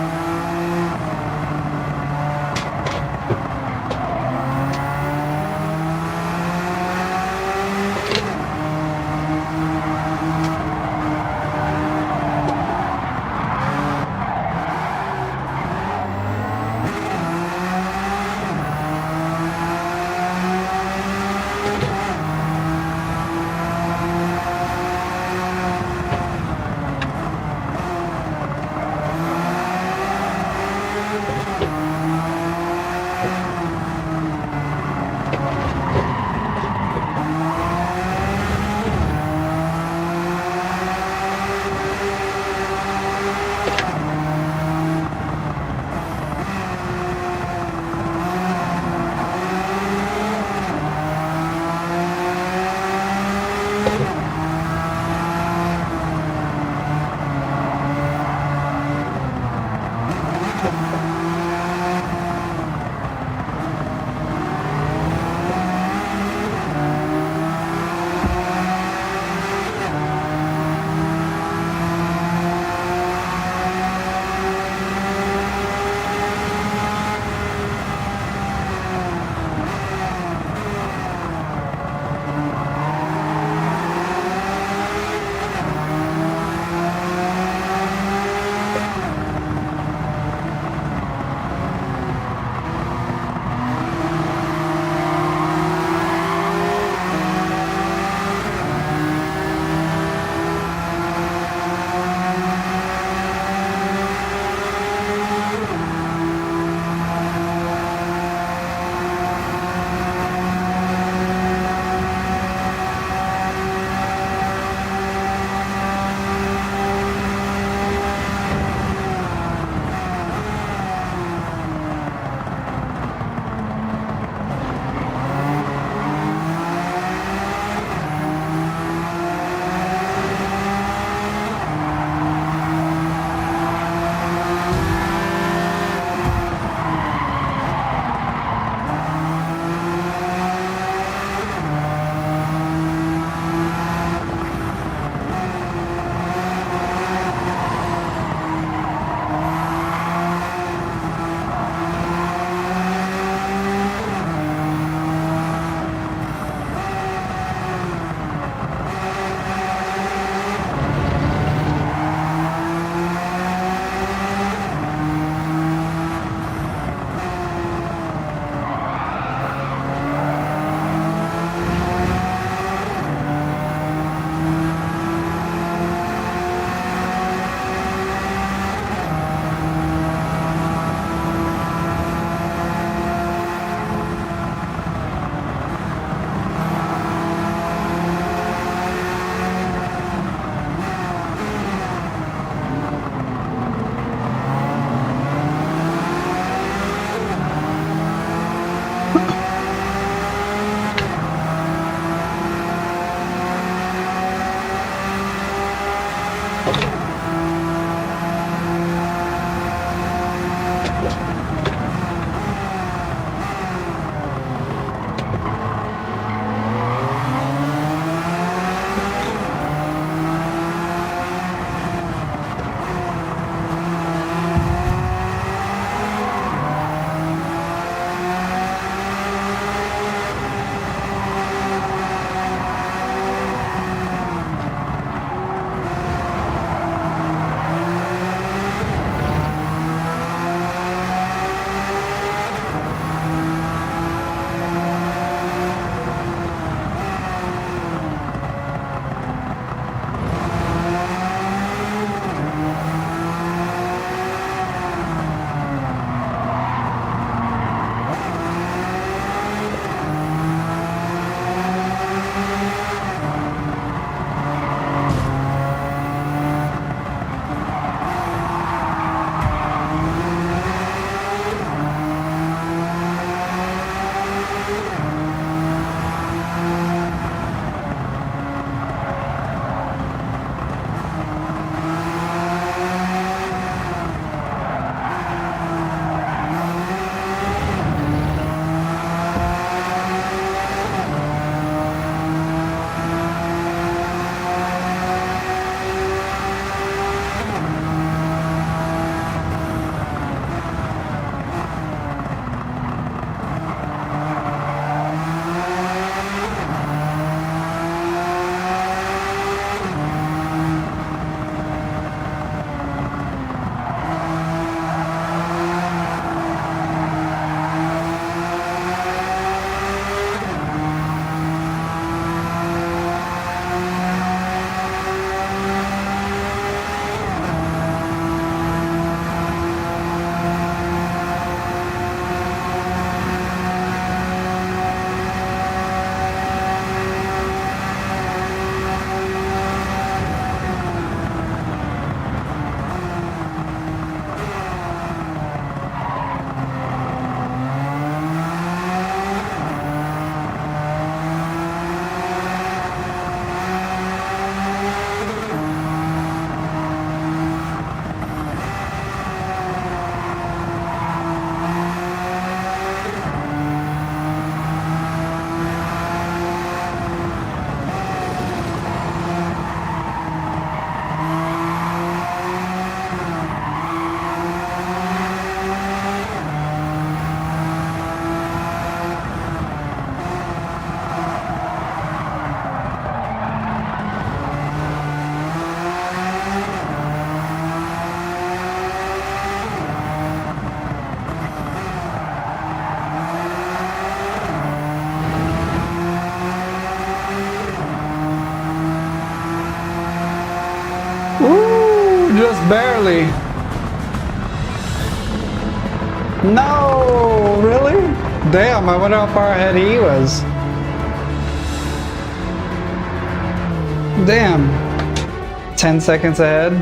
Damn, I wonder how far ahead he was. Damn. 10 seconds ahead.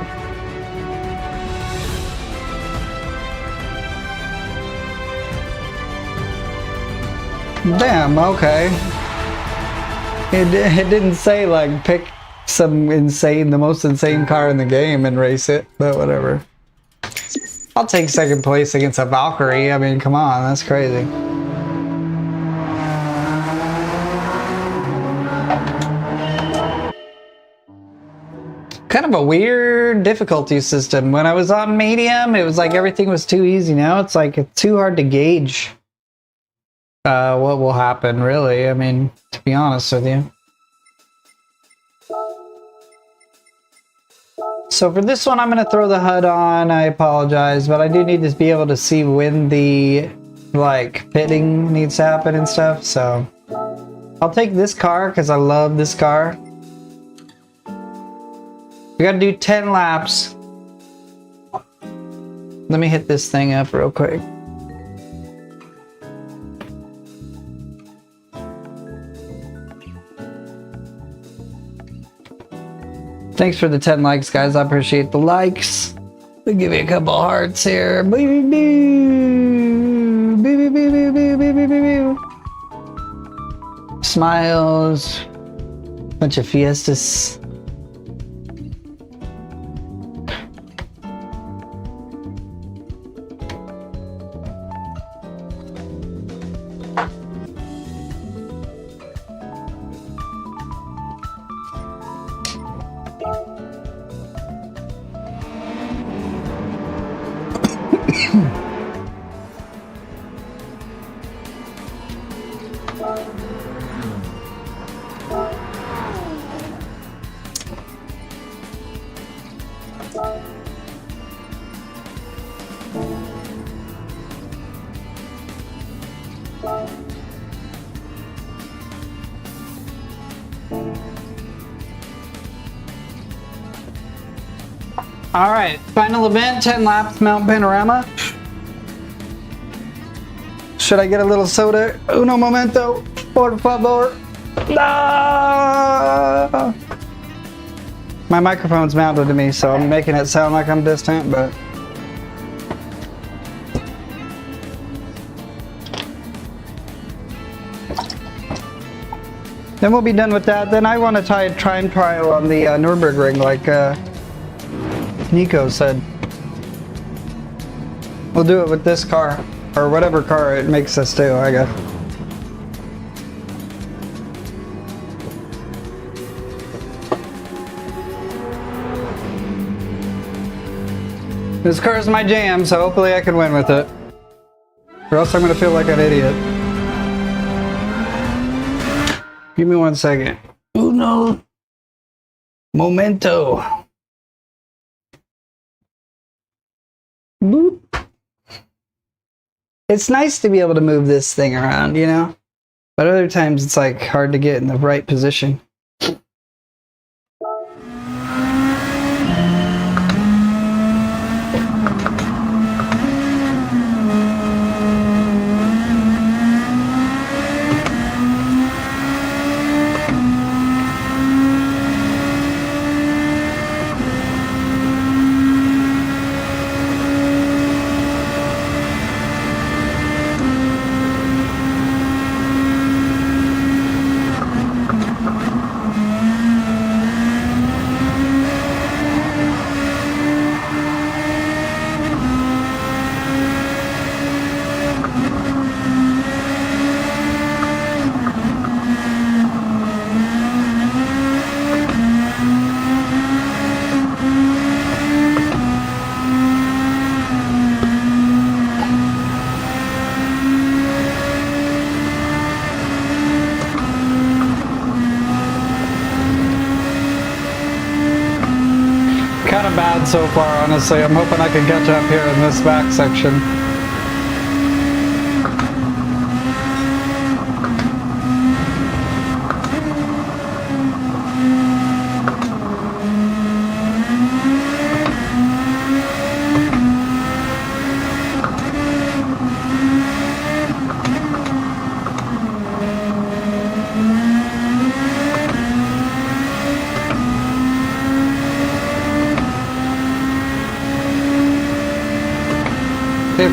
Damn, okay. It didn't say like pick some insane, the most insane car in the game and race it, but whatever. I'll take second place against a Valkyrie. I mean, come on, that's crazy. Kind of a weird difficulty system. When I was on medium, it was like everything was too easy. Now it's like it's too hard to gauge what will happen, really. I mean, to be honest with you. So for this one, I'm going to throw the HUD on. I apologize, but I do need to be able to see when the, like, pitting needs to happen and stuff. So I'll take this car because I love this car. We got to do 10 laps. Let me hit this thing up real quick. Thanks for the 10 likes, guys. I appreciate the likes. We'll give you a couple hearts here. Smiles. Bunch of fiestas. All right, final event, 10 laps, Mount Panorama. Should I get a little soda? Uno momento, por favor. Ah! My microphone's mounted to me, so I'm making it sound like I'm distant, but... Then we'll be done with that. Then I want to try time trial on the Nurburgring, like Nico said. We'll do it with this car, or whatever car it makes us do, I guess. This car is my jam, so hopefully I can win with it. Or else I'm gonna feel like an idiot. Give me 1 second. Uno momento. Boop. It's nice to be able to move this thing around, you know? But other times it's like hard to get in the right position. Kind of bad so far, honestly. I'm hoping I can catch up here in this back section.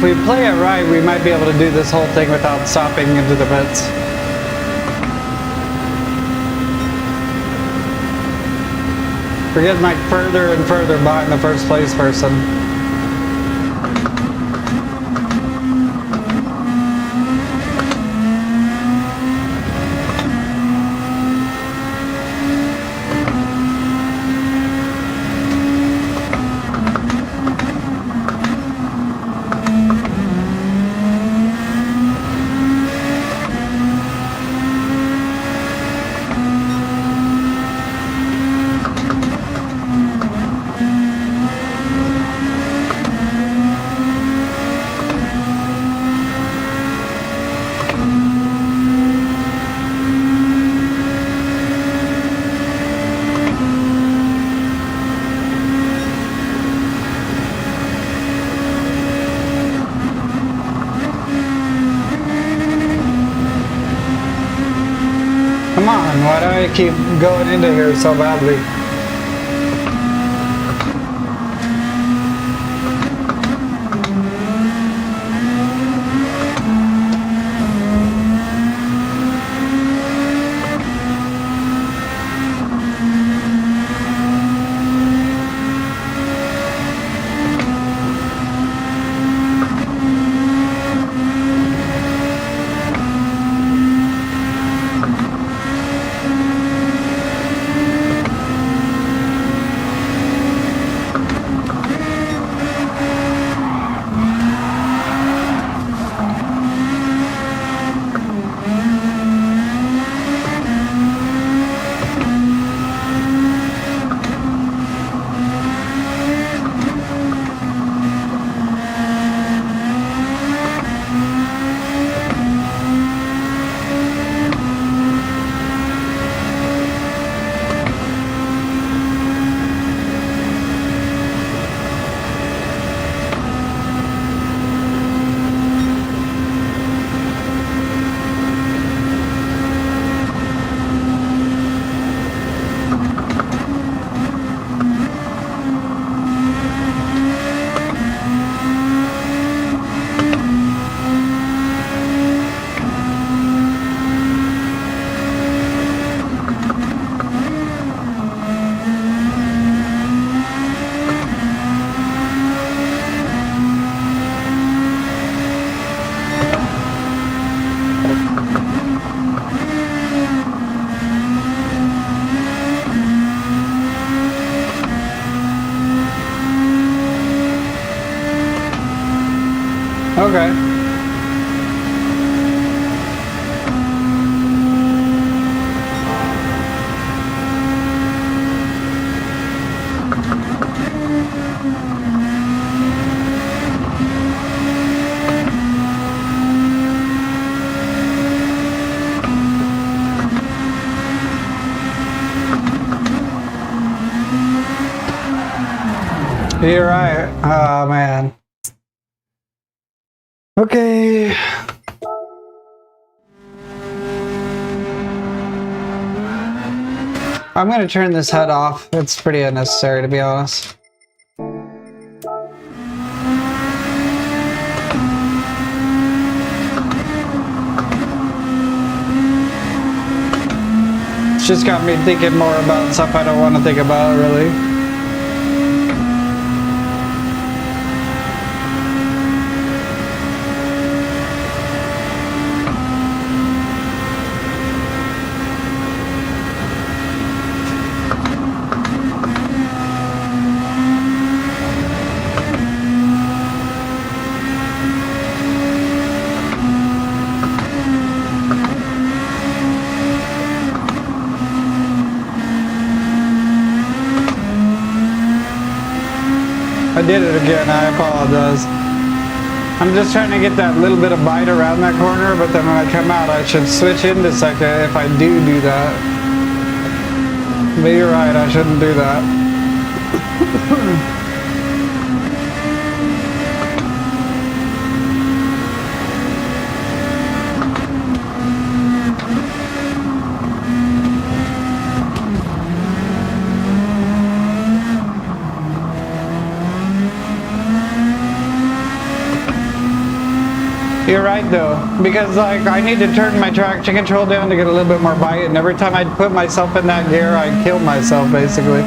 if we play it right, we might be able to do this whole thing without stopping into the pits. We're getting like further and further behind the first place person. Come on, why do I keep going into here so badly? Okay. You're right. Oh, man. Okay. I'm gonna turn this HUD off. It's pretty unnecessary, to be honest. It's just got me thinking more about stuff I don't want to think about, really. I did it again, I apologize. I'm just trying to get that little bit of bite around that corner, but then when I come out I should switch into second if I do that. But you're right, I shouldn't do that. You're right though, because like I need to turn my traction control down to get a little bit more bite, and every time I put myself in that gear, I kill myself basically.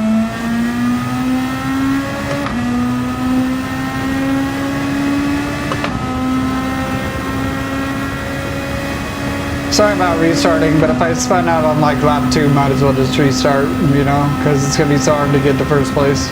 Sorry about restarting, but if I spun out on like lap 2, might as well just restart, you know, because it's going to be so hard to get to first place.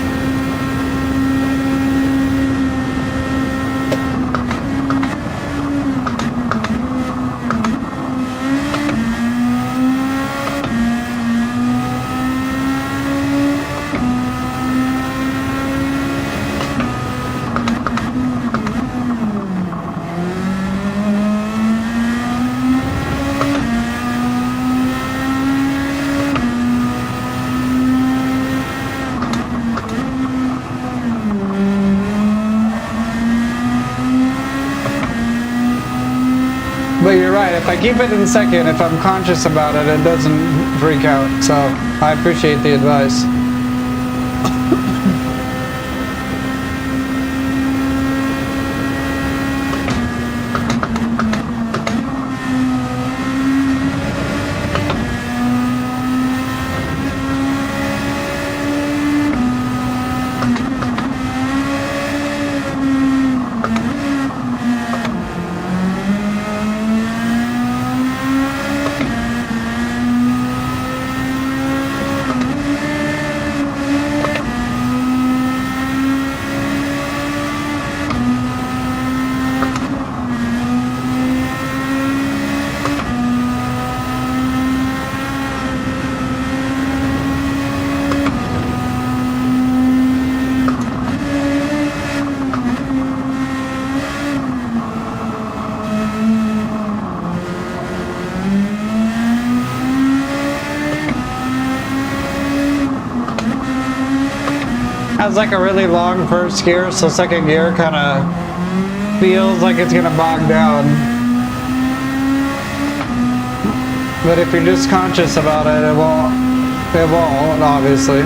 But you're right, if I keep it in second, if I'm conscious about it, it doesn't freak out. So I appreciate the advice. Has like a really long first gear, so second gear kind of feels like it's gonna bog down. But if you're just conscious about it, it won't, obviously.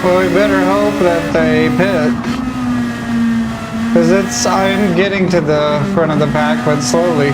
Well, we better hope that they pit. Because I'm getting to the front of the pack, but slowly.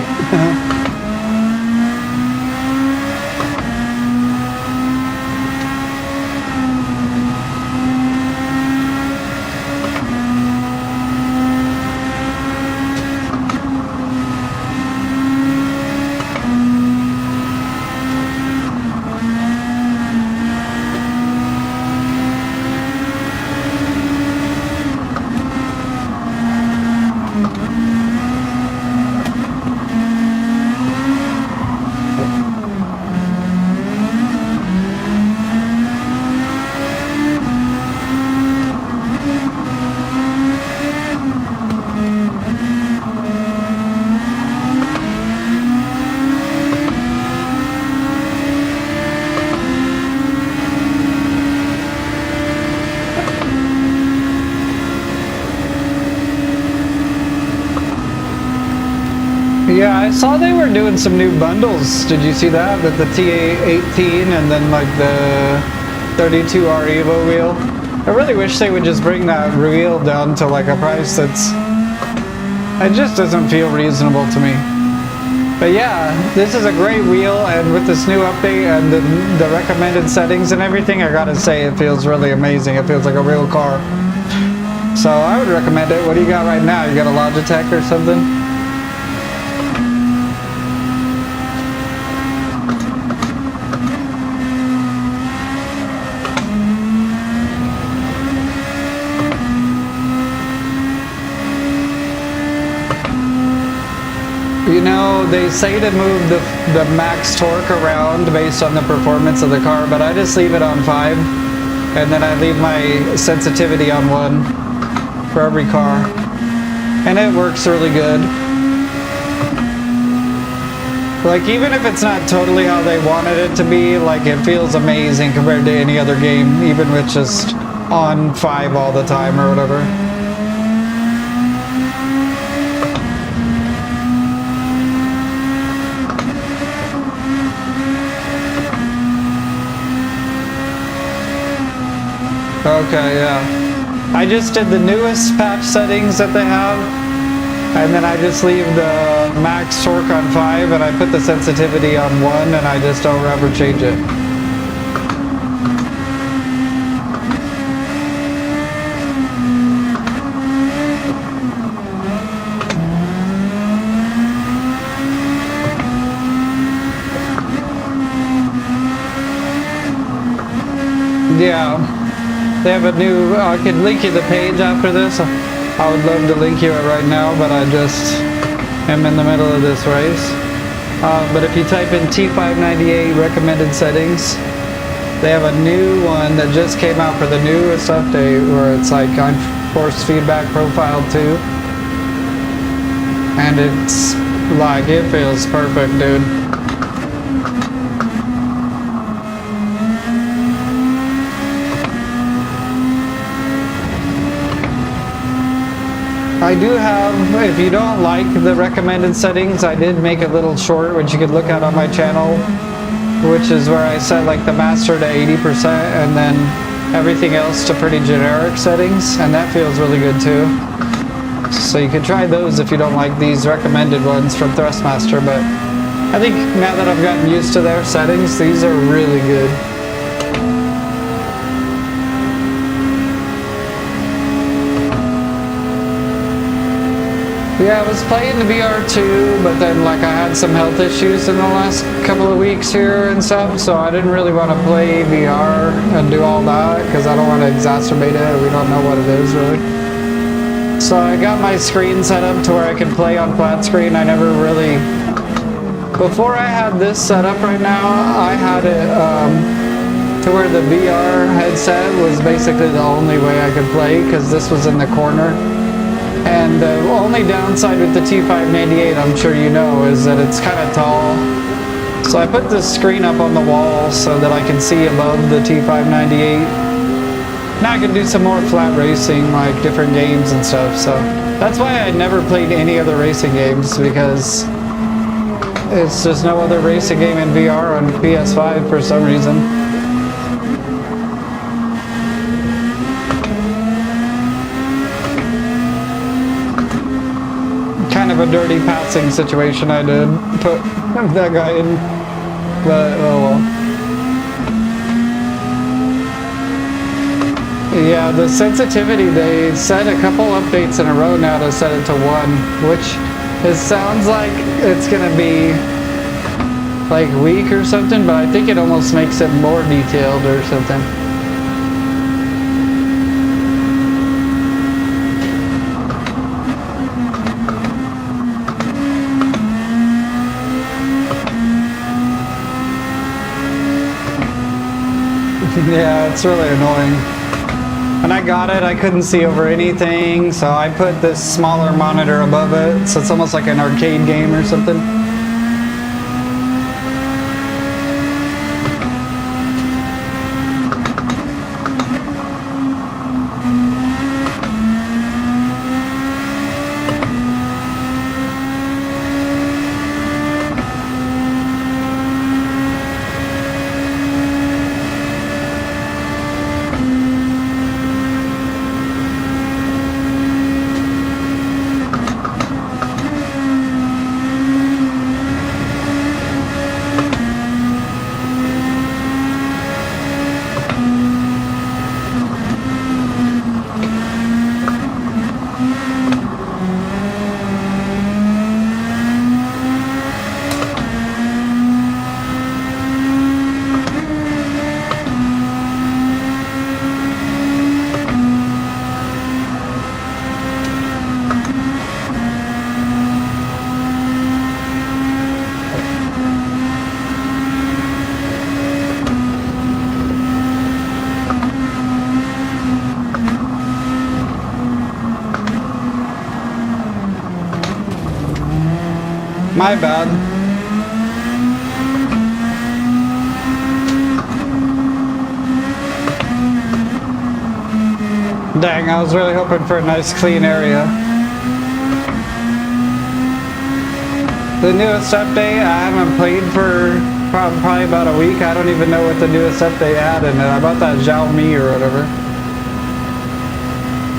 Yeah, I saw they were doing some new bundles. Did you see that? With the TA18 and then like the 32R Evo wheel. I really wish they would just bring that wheel down to like a price that's... It just doesn't feel reasonable to me. But yeah, this is a great wheel, and with this new update and the recommended settings and everything, I gotta say it feels really amazing. It feels like a real car. So I would recommend it. What do you got right now? You got a Logitech or something? You know, they say to move the max torque around based on the performance of the car, but I just leave it on 5, and then I leave my sensitivity on 1 for every car, and it works really good. Like, even if it's not totally how they wanted it to be, like, it feels amazing compared to any other game, even with just on 5 all the time or whatever. Okay, yeah. I just did the newest patch settings that they have, and then I just leave the max torque on 5, and I put the sensitivity on 1, and I just don't ever change it. Yeah. They have a new, I can link you the page after this. I would love to link you it right now, but I just am in the middle of this race. But if you type in T598 recommended settings, they have a new one that just came out for the newest update where it's like on force feedback profile 2. And it's like, it feels perfect, dude. I do have, if you don't like the recommended settings, I did make a little short which you could look at on my channel, which is where I set like the master to 80% and then everything else to pretty generic settings, and that feels really good too. So you can try those if you don't like these recommended ones from Thrustmaster, but I think now that I've gotten used to their settings, these are really good. Yeah, I was playing the VR2, but then like I had some health issues in the last couple of weeks here and stuff, so I didn't really want to play VR and do all that because I don't want to exacerbate it. We don't know what it is really. So I got my screen set up to where I can play on flat screen. I never really, before I had this set up right now, I had it to where the VR headset was basically the only way I could play because this was in the corner. And the only downside with the T598, I'm sure you know, is that it's kind of tall. So I put this screen up on the wall so that I can see above the T598. Now I can do some more flat racing, like different games and stuff. So that's why I never played any other racing games, because it's just no other racing game in VR on PS5 for some reason. Kind of a dirty passing situation I did put that guy in, but oh well. Yeah, the sensitivity, they set a couple updates in a row now to set it to 1, which it sounds like it's gonna be like weak or something, but I think it almost makes it more detailed or something. Yeah, it's really annoying. When I got it, I couldn't see over anything, so I put this smaller monitor above it, so it's almost like an arcade game or something. My bad. Dang, I was really hoping for a nice clean area. The newest update, I haven't played for probably about a week. I don't even know what the newest update added. I bought that Xiaomi or whatever.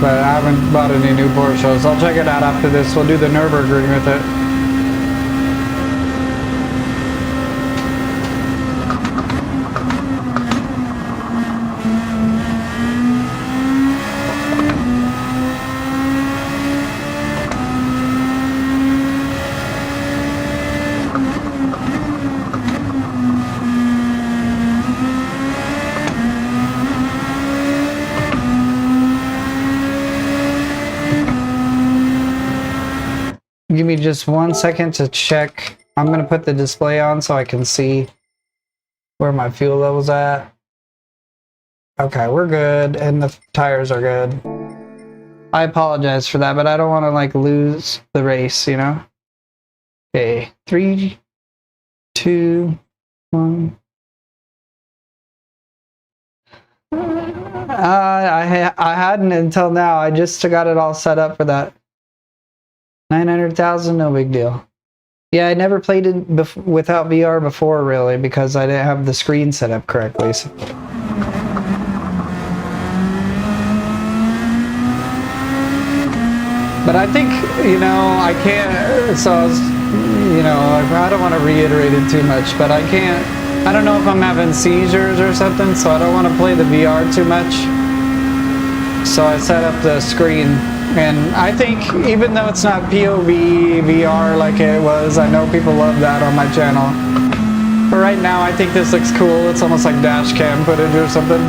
But I haven't bought any new Porsches. I'll check it out after this. We'll do the Nurburgring with it. Give me just 1 second to check. I'm going to put the display on so I can see where my fuel level's at. Okay, we're good, and the tires are good. I apologize for that, but I don't want to like lose the race, you know? Okay, 3, 2, 1. I hadn't until now. I just got it all set up for that. 900,000, no big deal. Yeah, I never played it without VR before, really, because I didn't have the screen set up correctly. So. But I think, you know, I can't, so I was, you know, I don't want to reiterate it too much, but I can't, I don't know if I'm having seizures or something, so I don't want to play the VR too much. So I set up the screen. And I think, even though it's not POV VR like it was, I know people love that on my channel. But right now, I think this looks cool. It's almost like dash cam footage or something.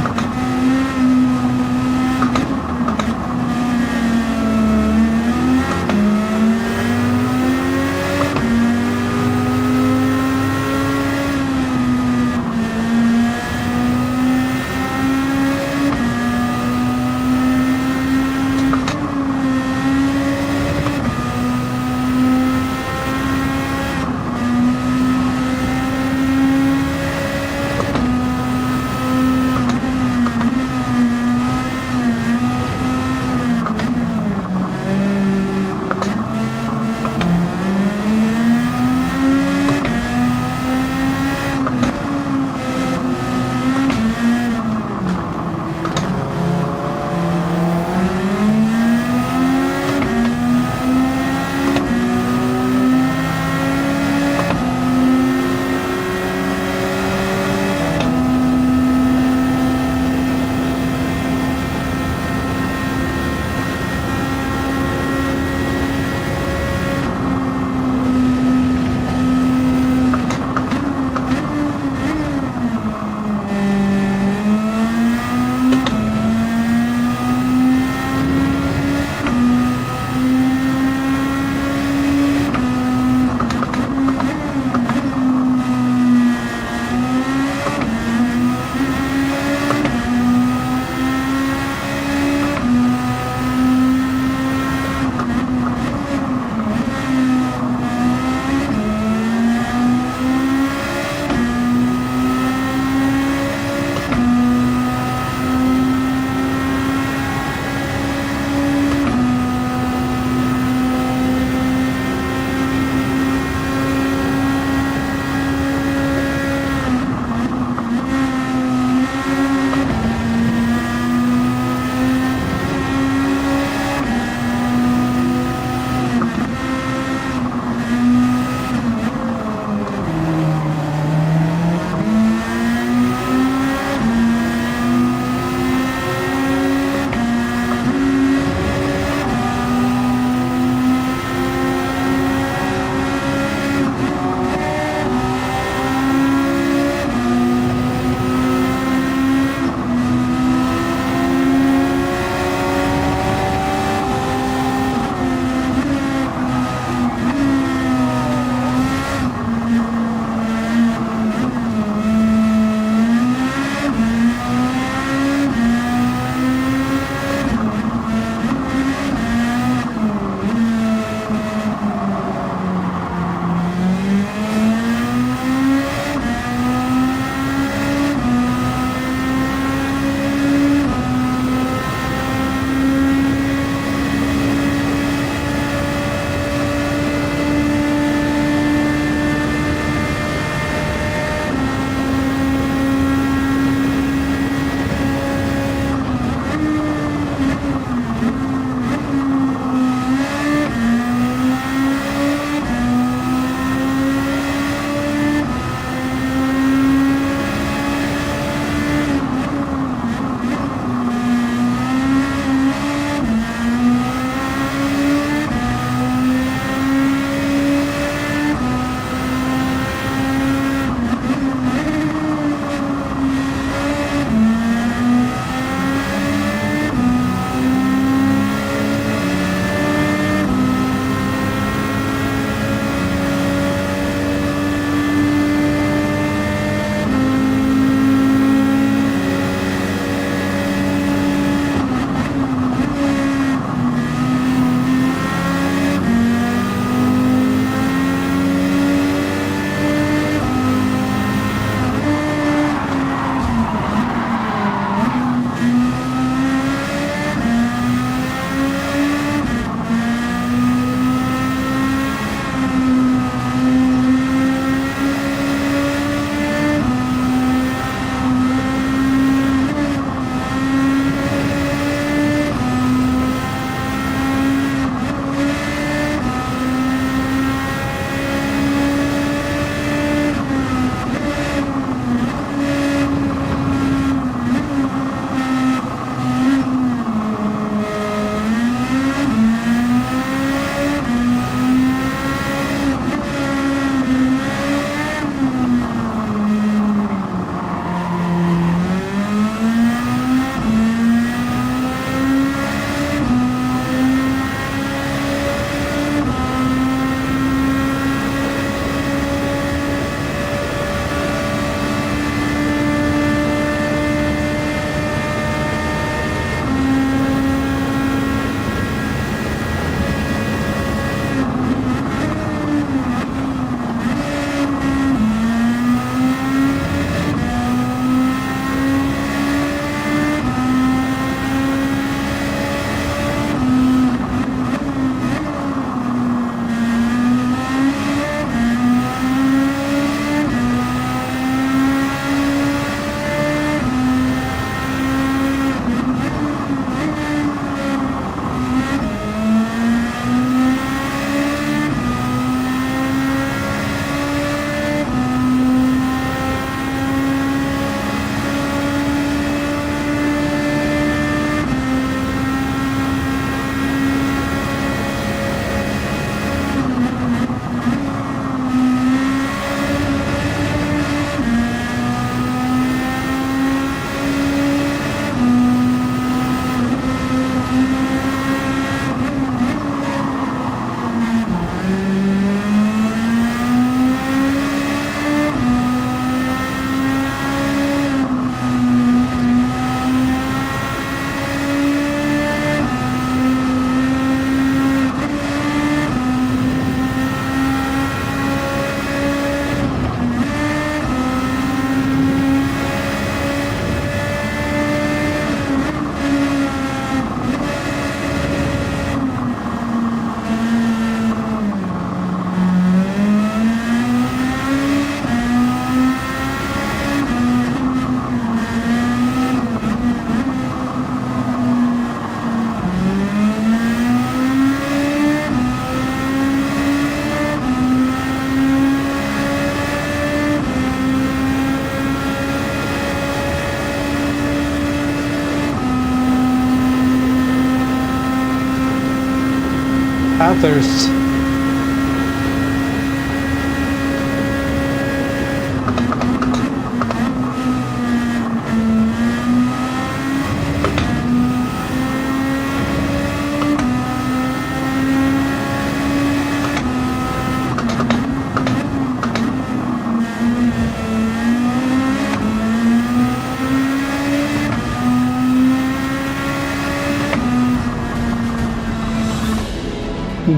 I thirst.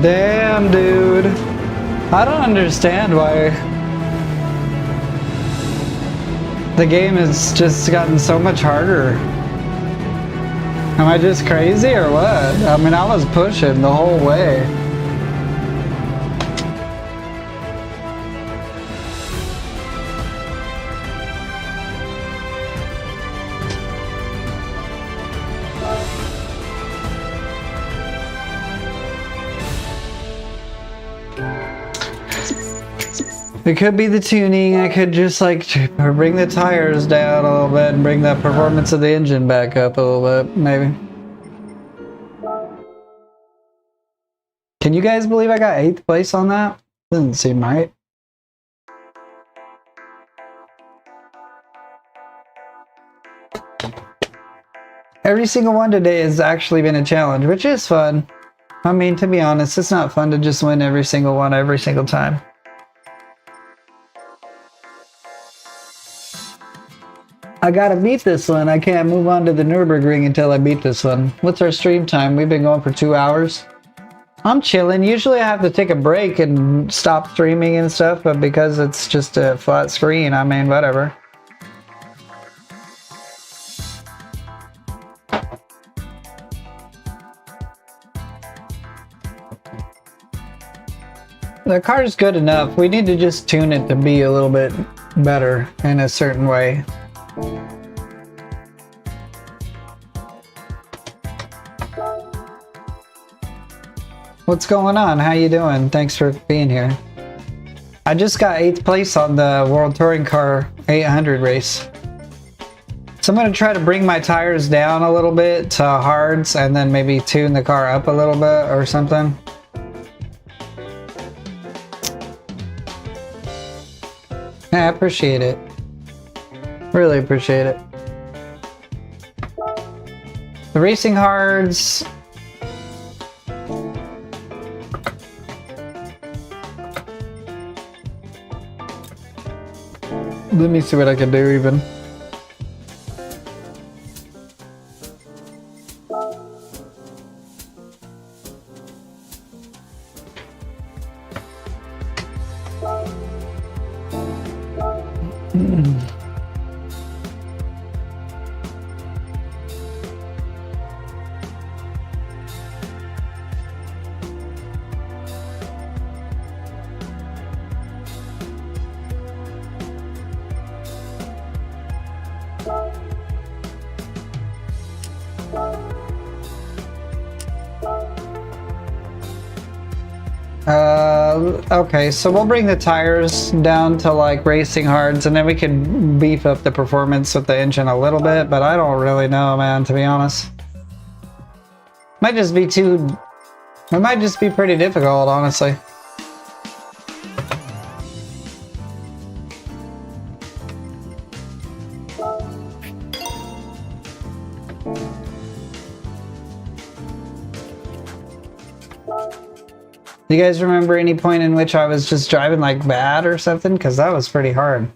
Damn, dude. I don't understand why the game has just gotten so much harder. Am I just crazy or what? I mean, I was pushing the whole way. It could be the tuning. I could just like bring the tires down a little bit and bring the performance of the engine back up a little bit, maybe. Can you guys believe I got 8th place on that? Doesn't seem right. Every single one today has actually been a challenge, which is fun. I mean, to be honest, it's not fun to just win every single one every single time. I gotta beat this one. I can't move on to the Nurburgring until I beat this one. What's our stream time? We've been going for 2 hours. I'm chilling. Usually I have to take a break and stop streaming and stuff, but because it's just a flat screen, I mean, whatever. The car's good enough. We need to just tune it to be a little bit better in a certain way. What's going on? How you doing? Thanks for being here. I just got 8th place on the World Touring Car 800 race. So I'm going to try to bring my tires down a little bit to hards and then maybe tune the car up a little bit or something. Yeah, I appreciate it. Really appreciate it. The racing hards. Let me see what I can do even. Okay, so we'll bring the tires down to like racing hards and then we can beef up the performance with the engine a little bit, but I don't really know, man, to be honest. Might just be it might just be pretty difficult, honestly. Do you guys remember any point in which I was just driving like bad or something? Because that was pretty hard.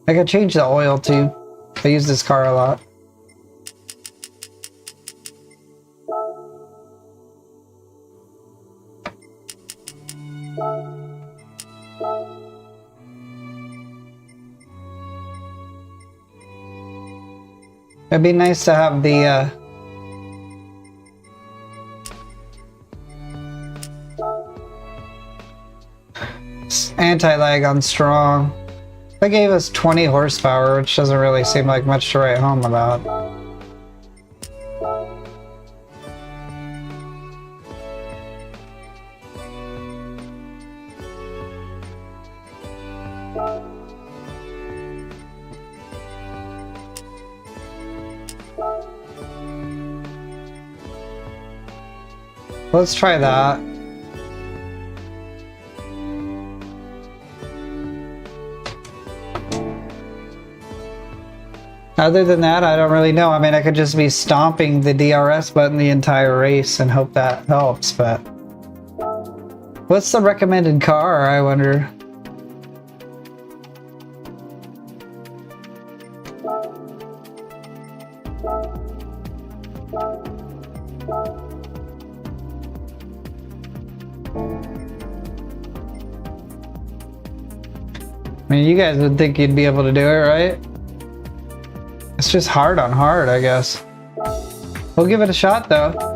I could change the oil too. I use this car a lot. It'd be nice to have the anti-lag on strong. They gave us 20 horsepower, which doesn't really seem like much to write home about. Let's try that. Other than that, I don't really know. I mean, I could just be stomping the DRS button the entire race and hope that helps, but... What's the recommended car, I wonder? I mean, you guys would think you'd be able to do it, right? It's just hard on hard, I guess. We'll give it a shot, though.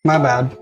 My bad.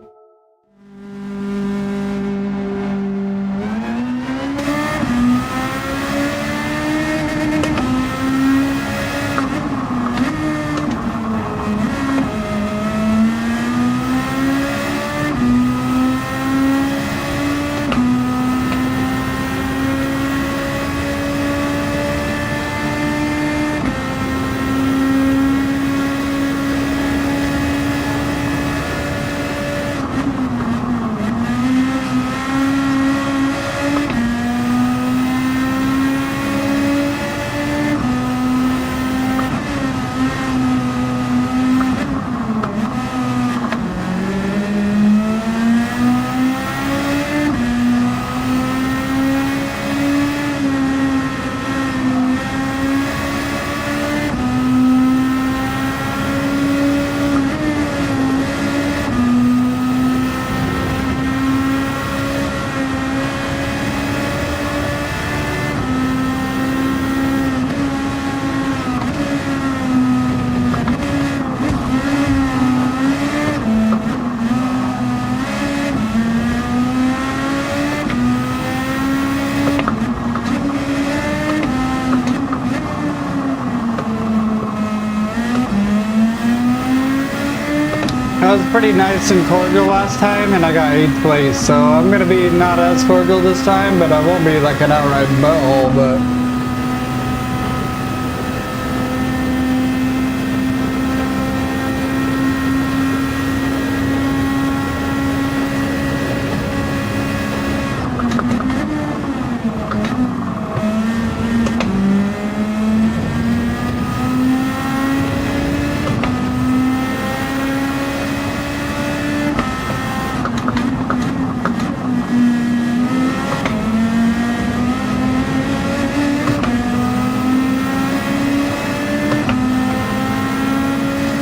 I was pretty nice and cordial last time, and I got 8th place, so I'm gonna be not as cordial this time, but I won't be like an outright butthole, but...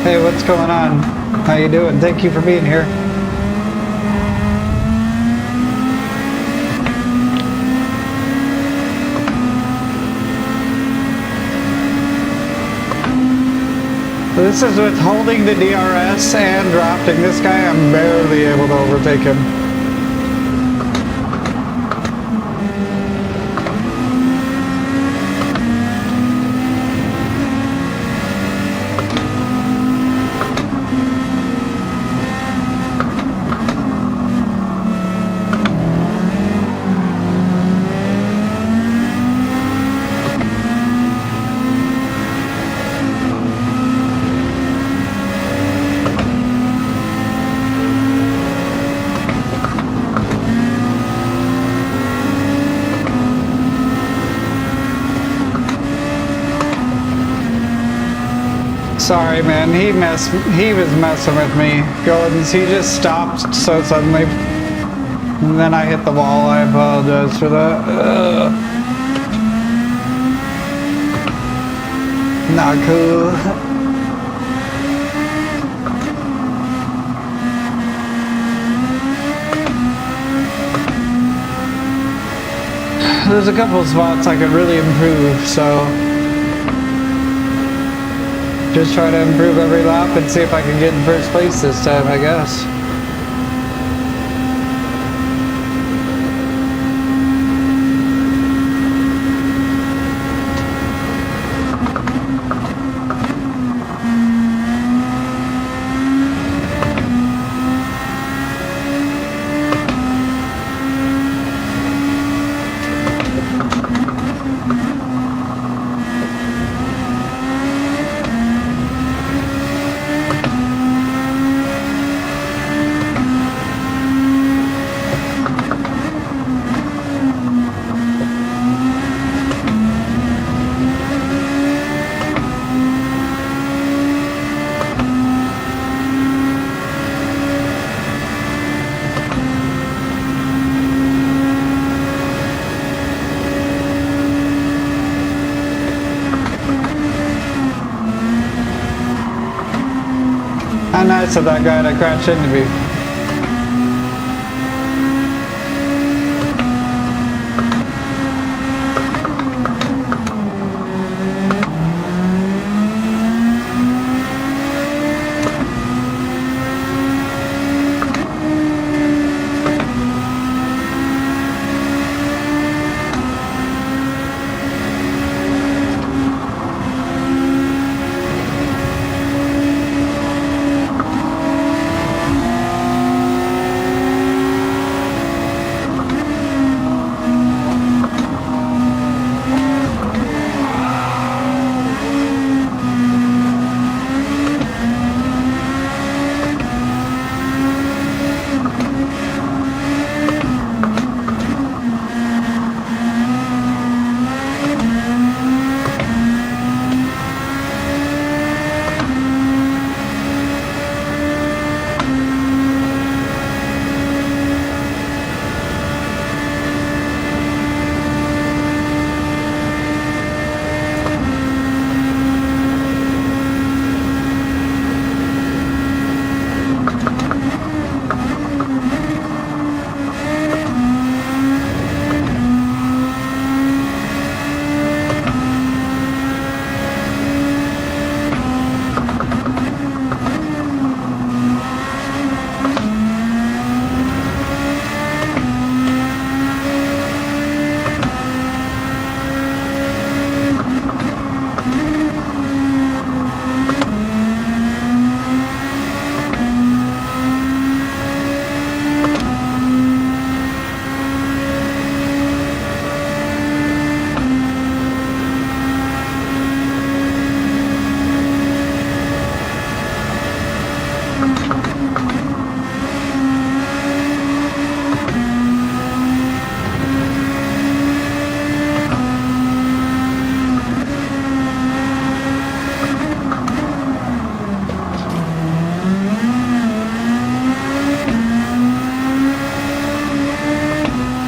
Hey, what's going on? How you doing? Thank you for being here. This is with holding the DRS and drafting. This guy, I'm barely able to overtake him. Sorry, man. He was messing with me. He just stopped so suddenly. And then I hit the wall. I apologize for that. Not cool. There's a couple of spots I could really improve, so just try to improve every lap and see if I can get in first place this time, I guess. How nice of that guy to crash into me.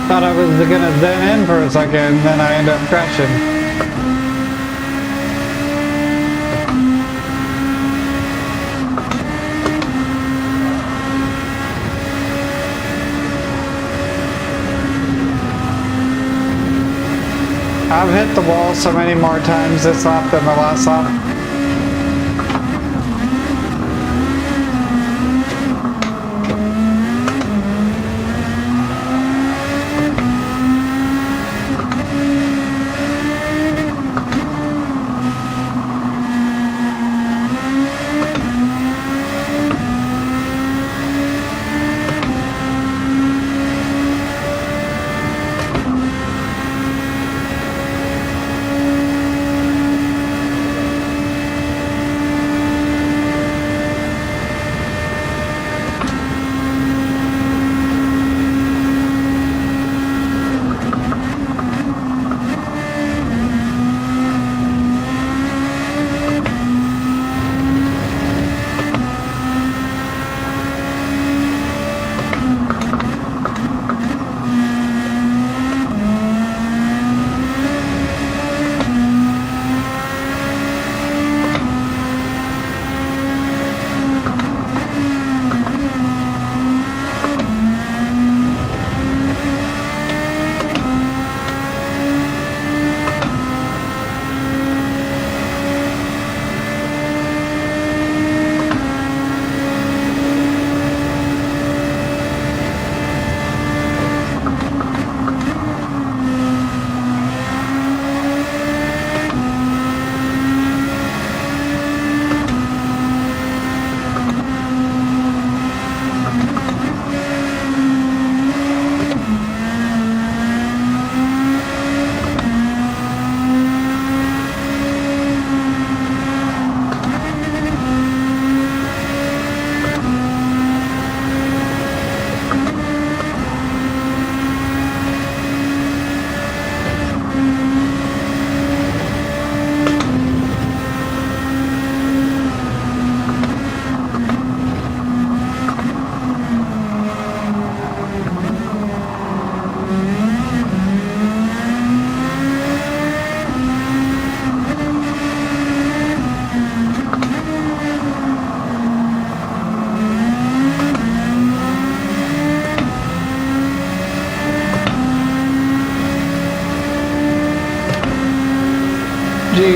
Thought I was gonna zen in for a second, then I end up crashing. I've hit the wall so many more times this lap than the last lap.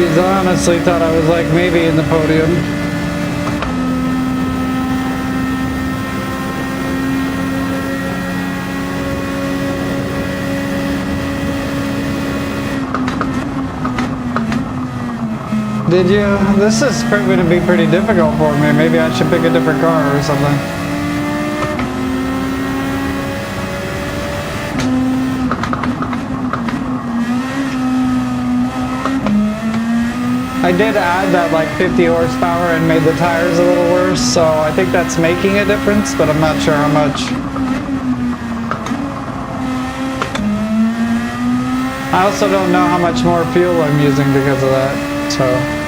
dudes honestly thought I was like maybe in the podium. Did you? This is going to be pretty difficult for me. Maybe I should pick a different car or something. I did add that like 50 horsepower and made the tires a little worse, so I think that's making a difference, but I'm not sure how much. I also don't know how much more fuel I'm using because of that, so.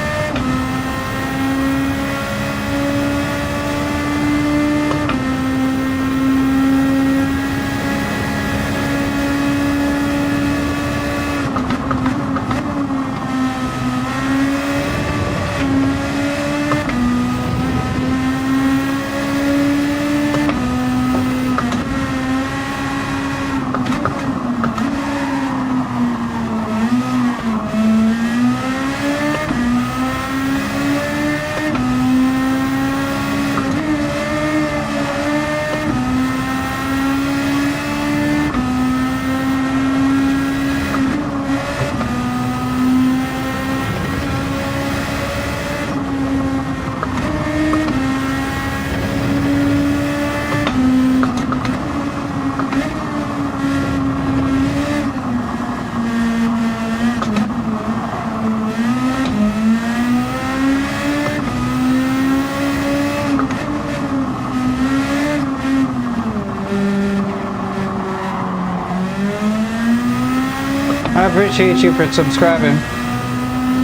I appreciate you for subscribing.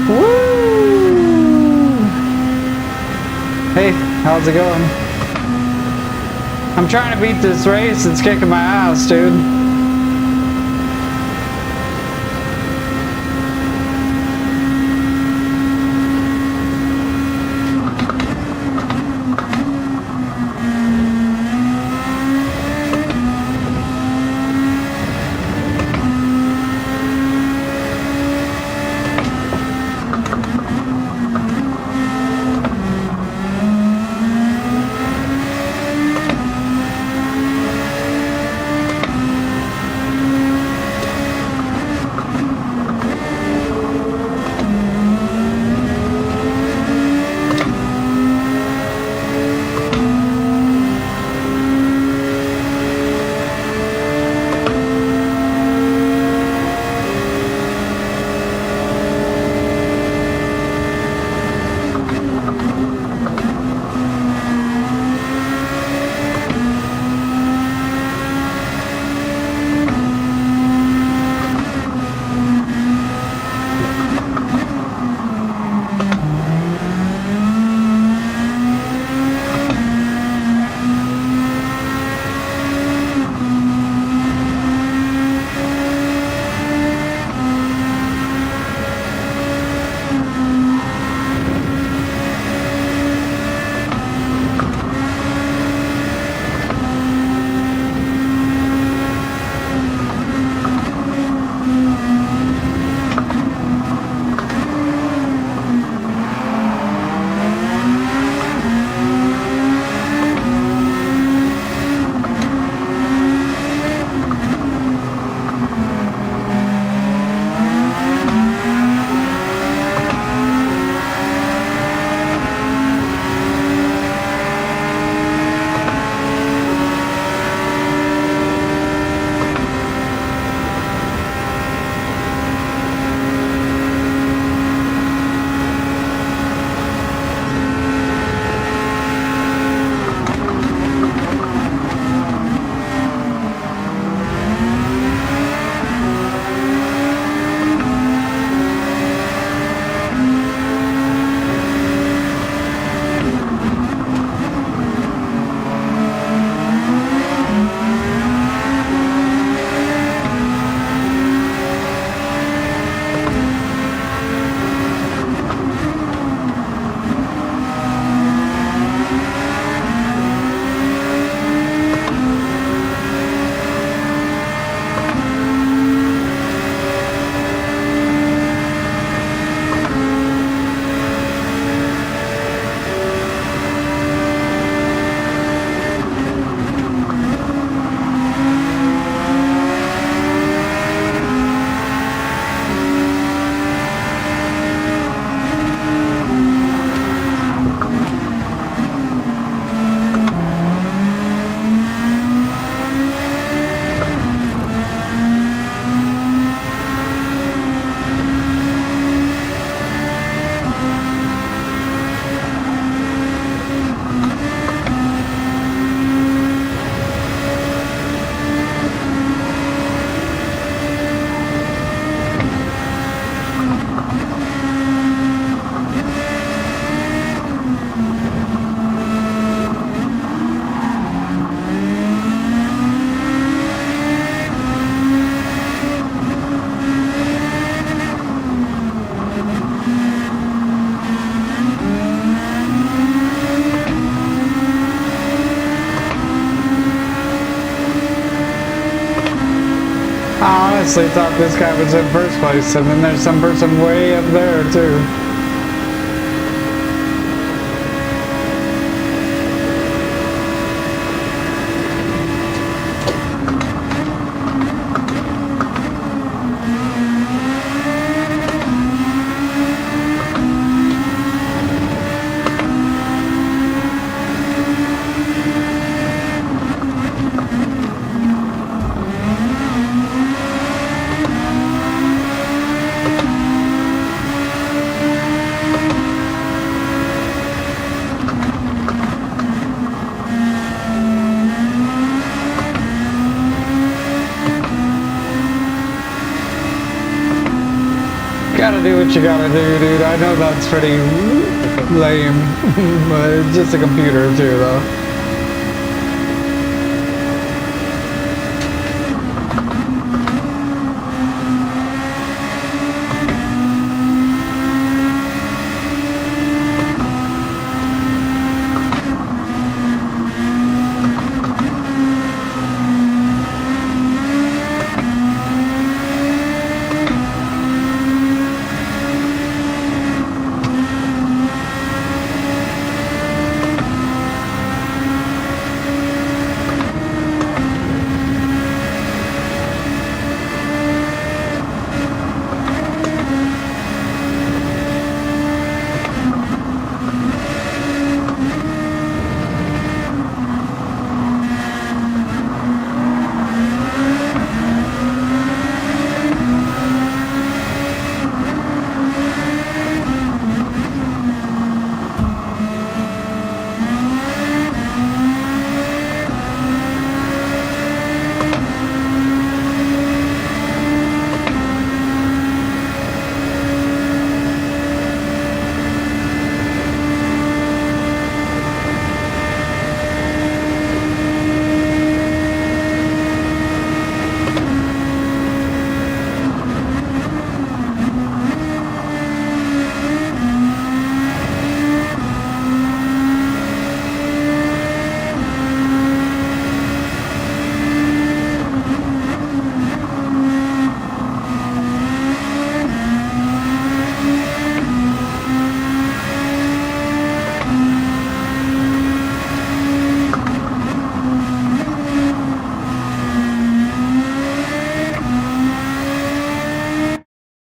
Woo! Hey, how's it going? I'm trying to beat this race. It's kicking my ass, dude. honestly thought this guy was in first place, and then there's some person way up there too. Gotta do what you gotta do, dude. I know that's pretty lame, but it's just a computer too, though.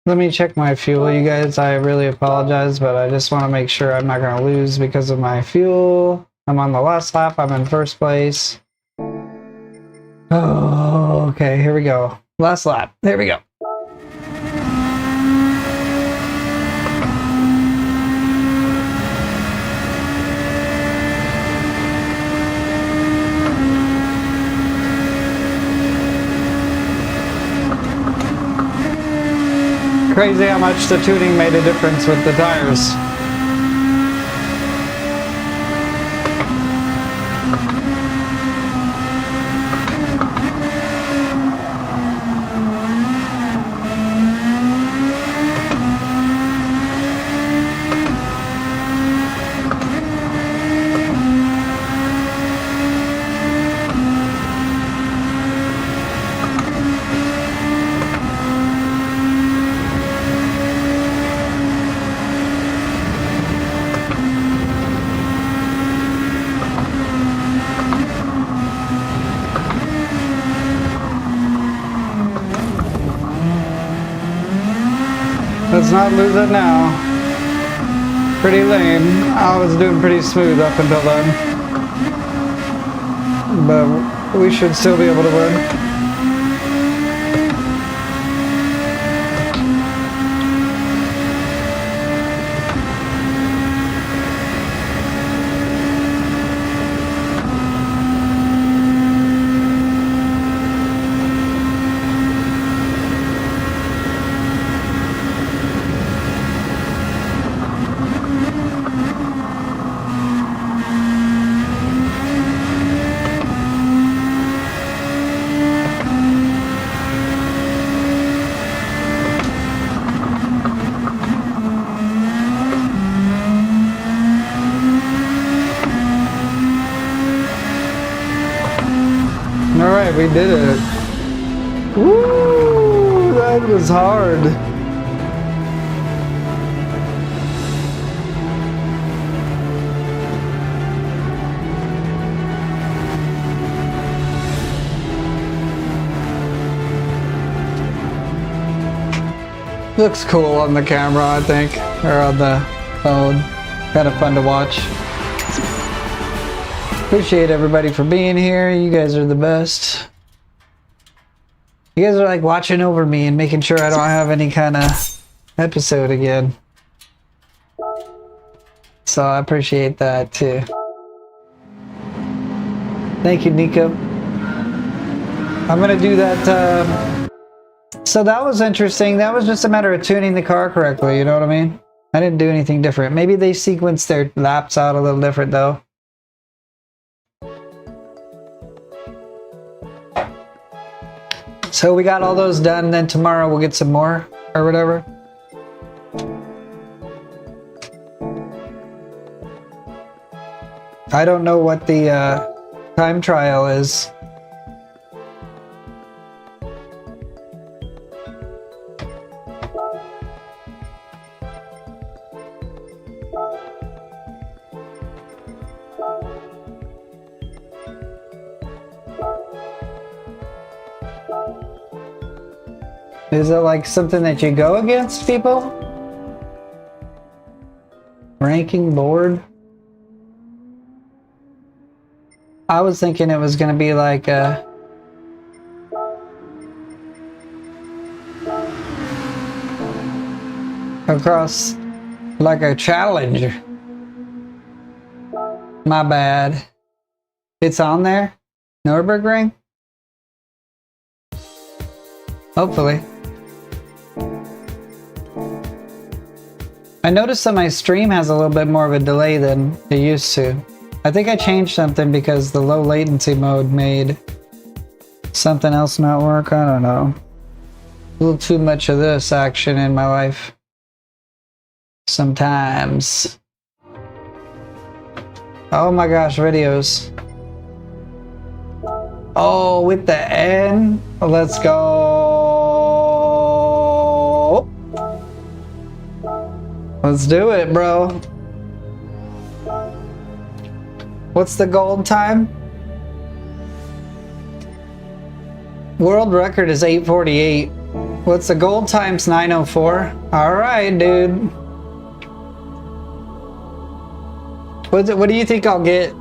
Let me check my fuel, you guys. I really apologize, but I just want to make sure I'm not going to lose because of my fuel. I'm on the last lap. I'm in first place. Oh, okay. Here we go. Last lap. There we go. Crazy how much the tuning made a difference with the tires. Let's not lose it now. Pretty lame. I was doing pretty smooth up until then. But we should still be able to win. Alright, we did it. Woo! was hard. Looks cool on the camera, I think, or on the phone. Kind of fun to watch. Appreciate everybody for being here. You guys are the best. You guys are like watching over me and making sure I don't have any kind of episode again. So I appreciate that too. Thank you, Nico. I'm gonna do that. So that was interesting. That was just a matter of tuning the car correctly, you know what I mean? I didn't do anything different. Maybe they sequenced their laps out a little different though. So we got all those done, then tomorrow we'll get some more or whatever. I don't know what the time trial is. Is it like something that you go against people? Ranking board? I was thinking it was gonna be like across like a challenge. My bad. It's on there? Nurburgring? Hopefully. I noticed that my stream has a little bit more of a delay than it used to. I think I changed something because the low latency mode made something else not work. I don't know. A little too much of this action in my life. Sometimes. Oh my gosh, videos. Oh, with the N. Let's go. Let's do it, bro. What's the gold time? World record is 8:48. What's the gold time's 9:04? All right, dude. What do you think I'll get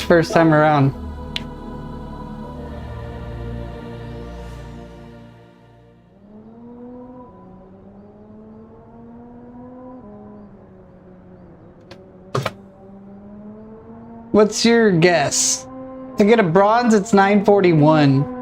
first time around? What's your guess? To get a bronze, it's 941.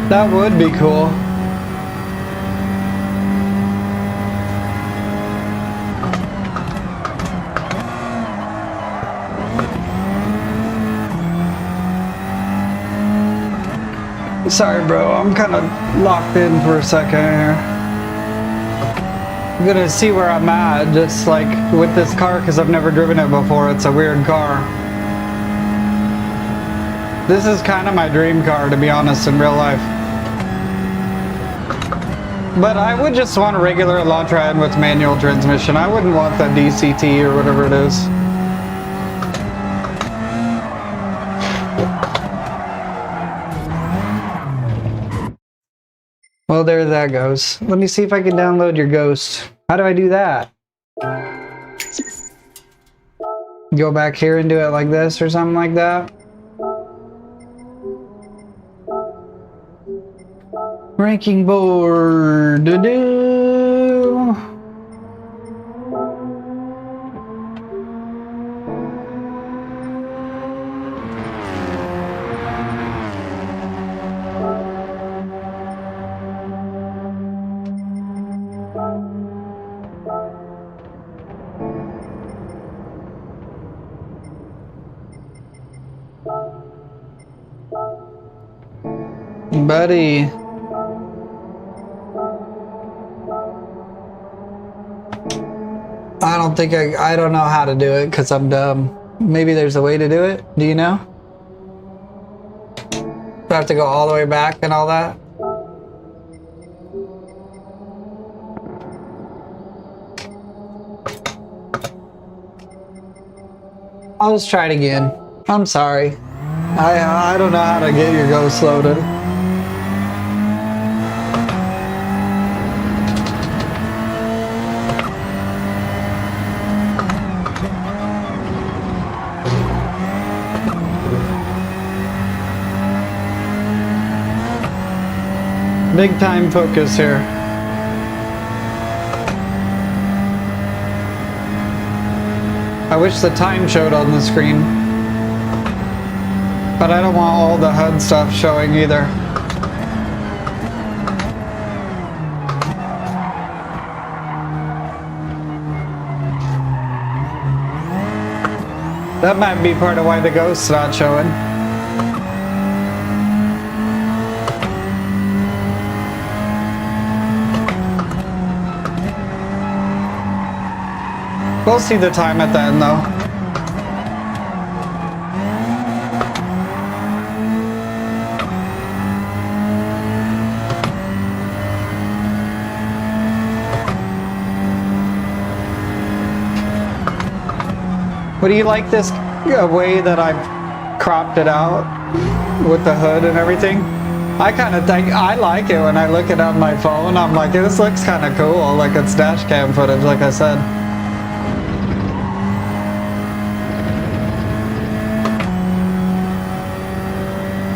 That would be cool. Sorry, bro. I'm kind of locked in for a second here. I'm gonna see where I'm at, just like with this car, because I've never driven it before. It's a weird car. This is kind of my dream car, to be honest, in real life. But I would just want a regular Elantra with manual transmission. I wouldn't want the DCT or whatever it is. Well, there that goes. Let me see if I can download your Ghost. How do I do that? Go back here and do it like this or something like that? Ranking board. Doo-doo. Buddy. I don't think I don't know how to do it because I'm dumb. Maybe there's a way to do it. Do you know? Do I have to go all the way back and all that? I'll just try it again. I'm sorry. I don't know how to get your Ghost loaded. Big time focus here. I wish the time showed on the screen. But I don't want all the HUD stuff showing either. That might be part of why the Ghost's not showing. We'll see the time at the end though. What do you like this way that I've cropped it out with the hood and everything? I kind of think, I like it when I look it on my phone. I'm like, this looks kind of cool, like it's dash cam footage, like I said.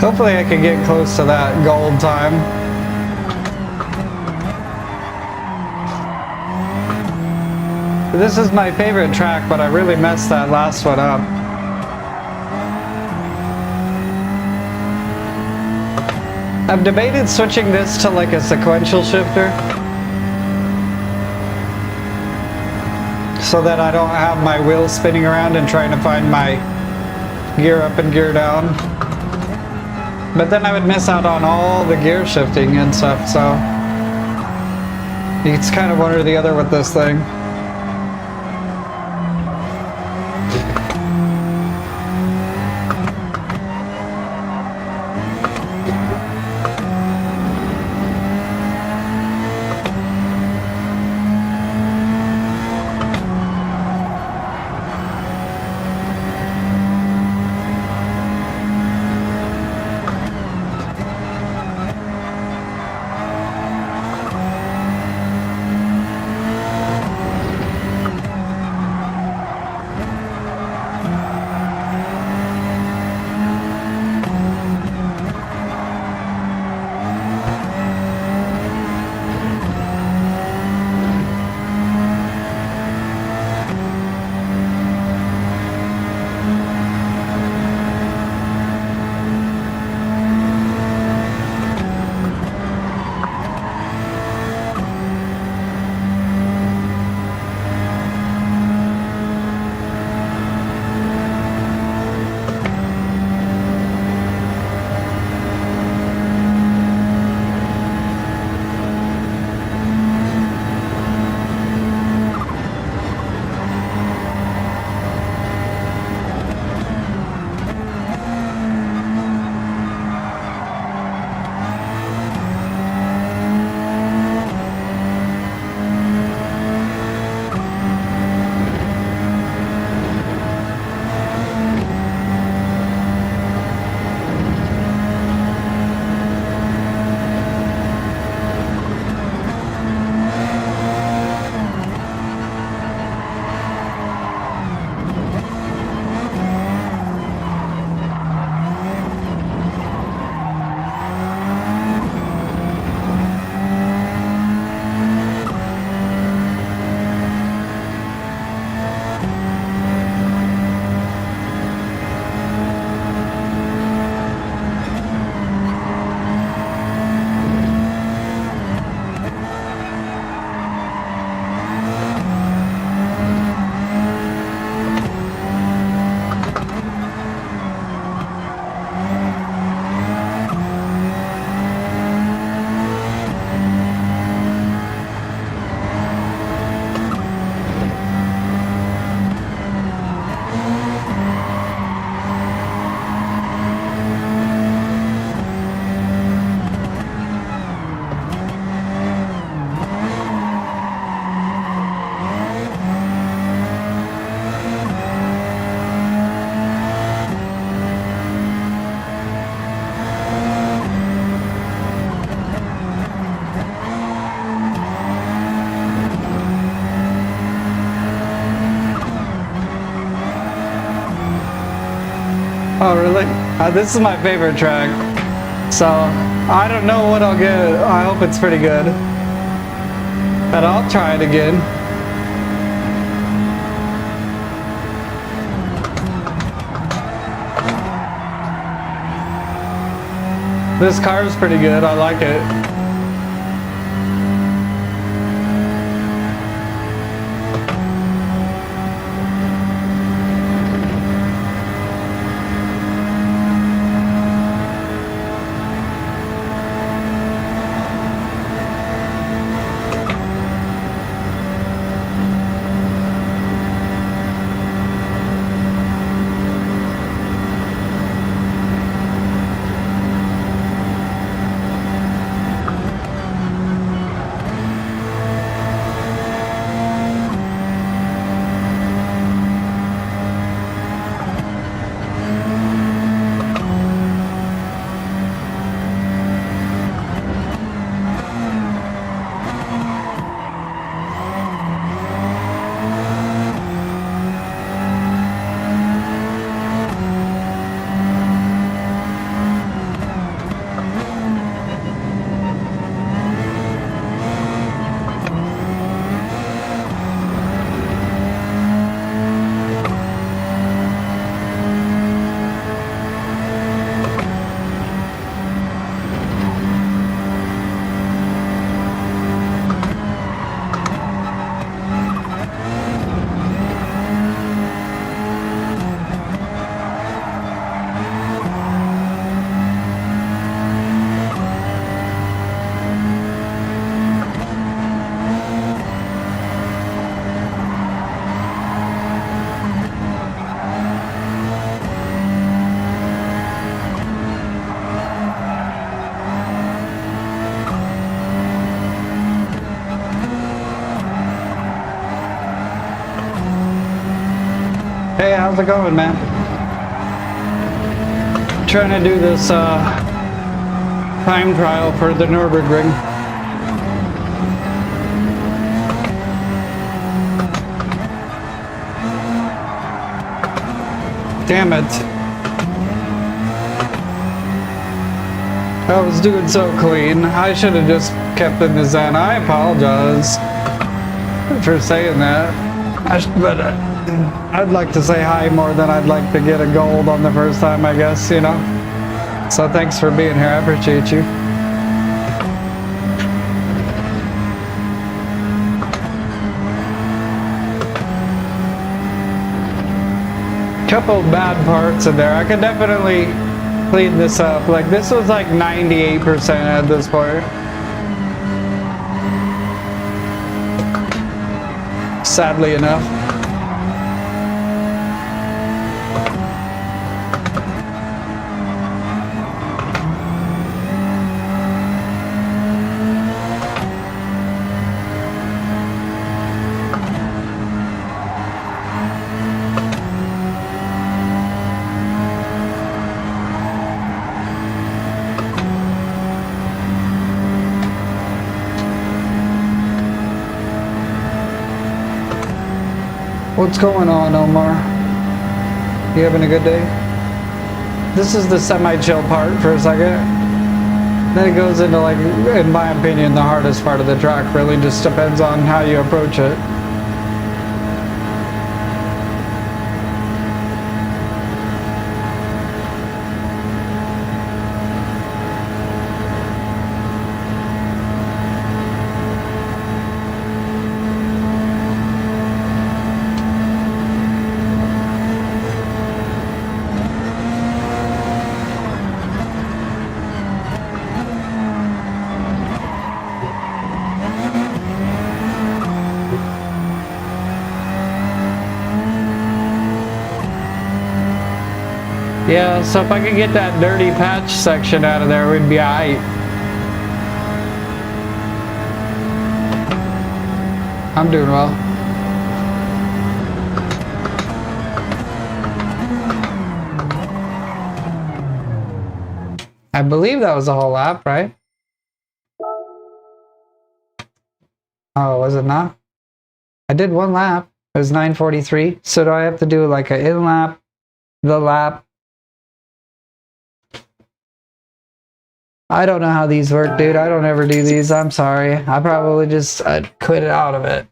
Hopefully I can get close to that gold time. This is my favorite track, but I really messed that last one up. I've debated switching this to like a sequential shifter, so that I don't have my wheels spinning around and trying to find my gear up and gear down. But then I would miss out on all the gear shifting and stuff, so it's kind of one or the other with this thing. This is my favorite track. So, I don't know what I'll get. I hope it's pretty good. And I'll try it again. This car is pretty good. I like it. Hey, how's it going, man? Trying to do this time trial for the Nurburgring. Damn it. I was doing so clean. I should have just kept in the zen. I apologize for saying that. But I'd like to say hi more than I'd like to get a gold on the first time, I guess, you know? So thanks for being here. I appreciate you. Couple bad parts in there. I could definitely clean this up. Like, this was like 98% at this point. Sadly enough. What's going on, Omar? You having a good day? This is the semi-chill part for a second. Then it goes into, like, in my opinion, the hardest part of the track. Really just depends on how you approach it. Yeah, so if I could get that dirty patch section out of there, we'd be alright. I'm doing well. I believe that was the whole lap, right? Oh, was it not? I did one lap. It was 9:43. So do I have to do like an in lap, the lap, I don't know how these work, dude. I don't ever do these. I'm sorry. I probably just quit out of it.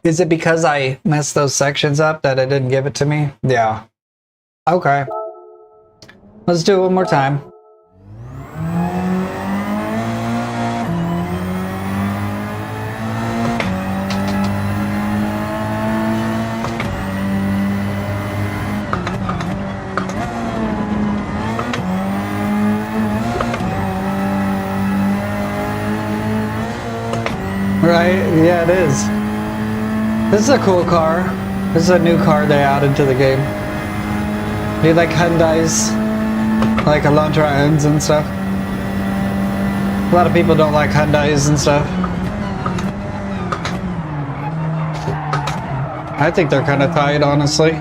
Is it because I messed those sections up that it didn't give it to me? Yeah. Okay. Let's do it one more time. Right? Yeah, it is. This is a cool car. This is a new car they added to the game. Do you like Hyundais? Like Elantrans and stuff? A lot of people don't like Hyundais and stuff. I think they're kind of tight, honestly.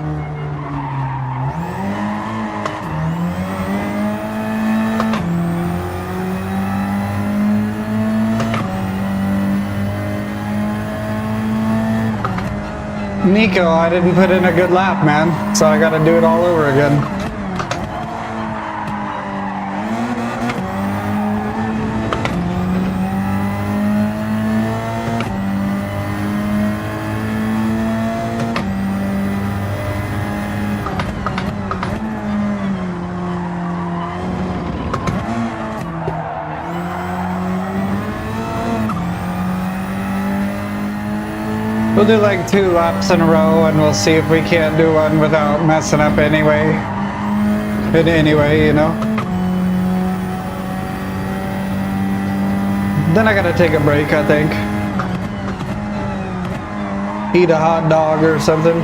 Nico, I didn't put in a good lap, man, so I gotta do it all over again. We'll do like 2 laps in a row and we'll see if we can't do one without messing up anyway. In any way, you know? Then I gotta take a break, I think. Eat a hot dog or something.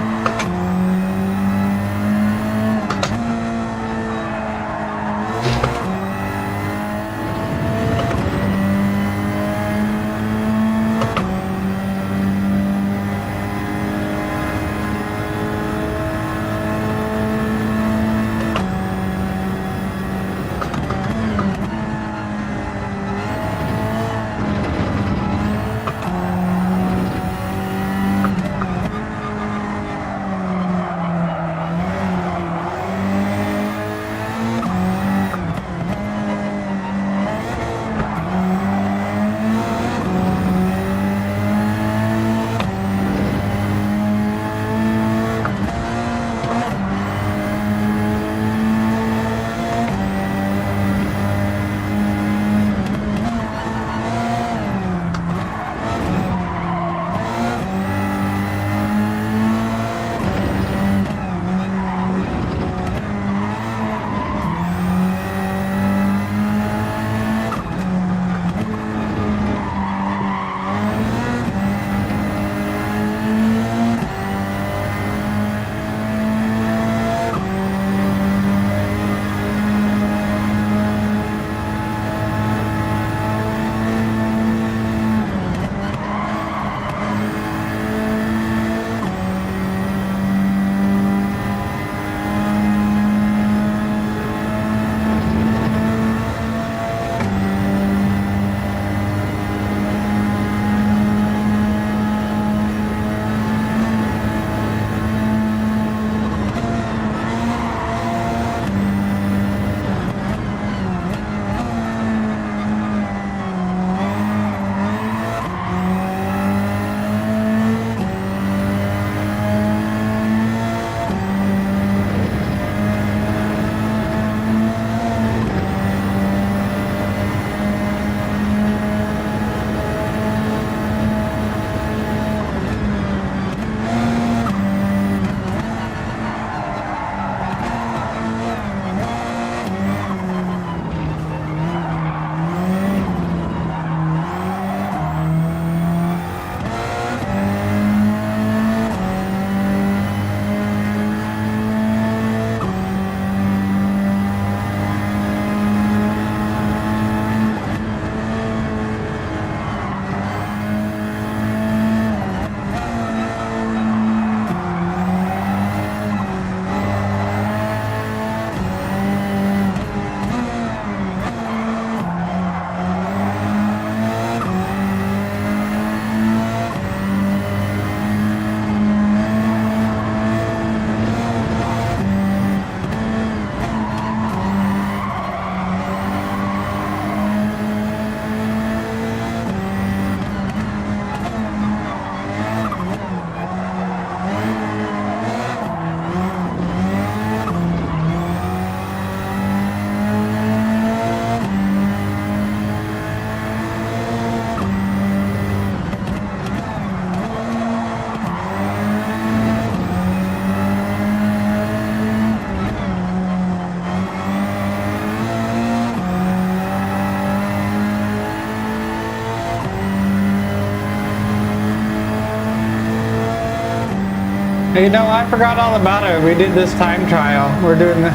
You know, I forgot all about it. We did this time trial. We're doing the...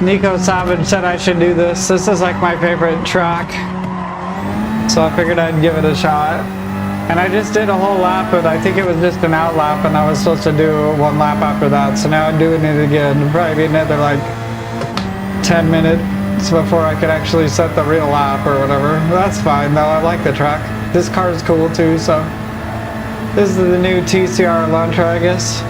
Nico Savage said I should do this. This is like my favorite track. So I figured I'd give it a shot. And I just did a whole lap, but I think it was just an out lap, and I was supposed to do one lap after that. So now I'm doing it again. It'll probably be another like 10 minutes before I could actually set the real lap or whatever. That's fine though. I like the track. This car is cool too, so... This is the new TCR Elantra, I guess.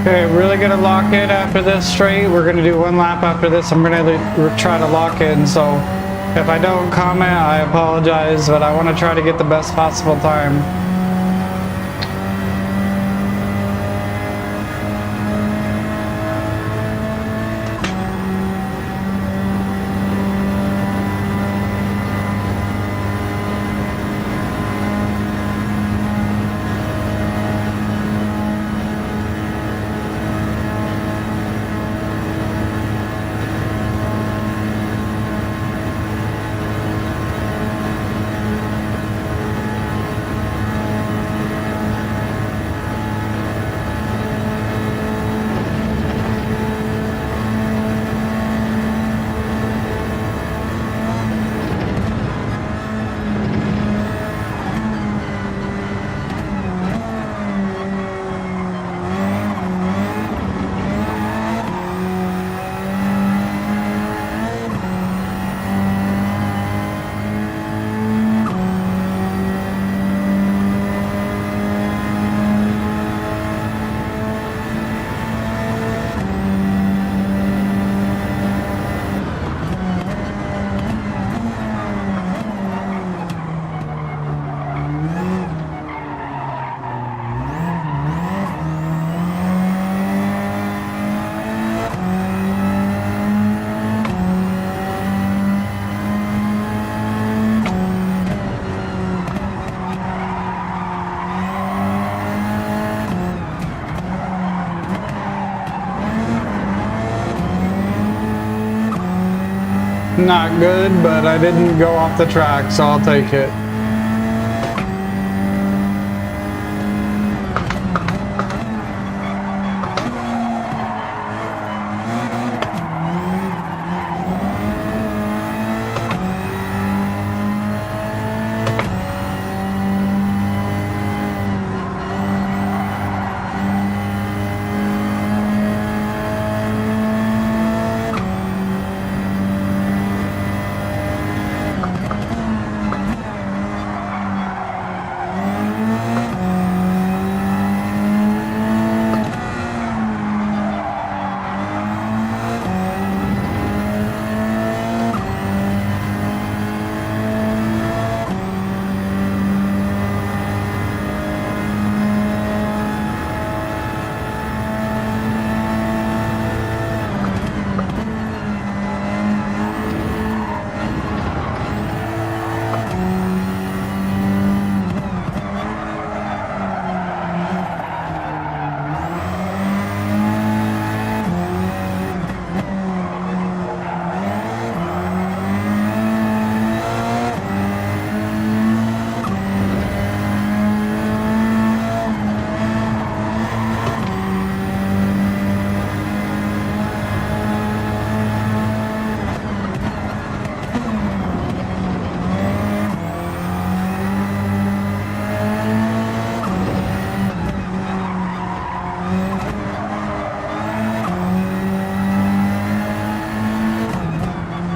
Okay, really gonna lock in after this straight. We're gonna do one lap after this. I'm gonna try to lock in, so if I don't comment, I apologize, but I want to try to get the best possible time. Not good, but I didn't go off the track, so I'll take it.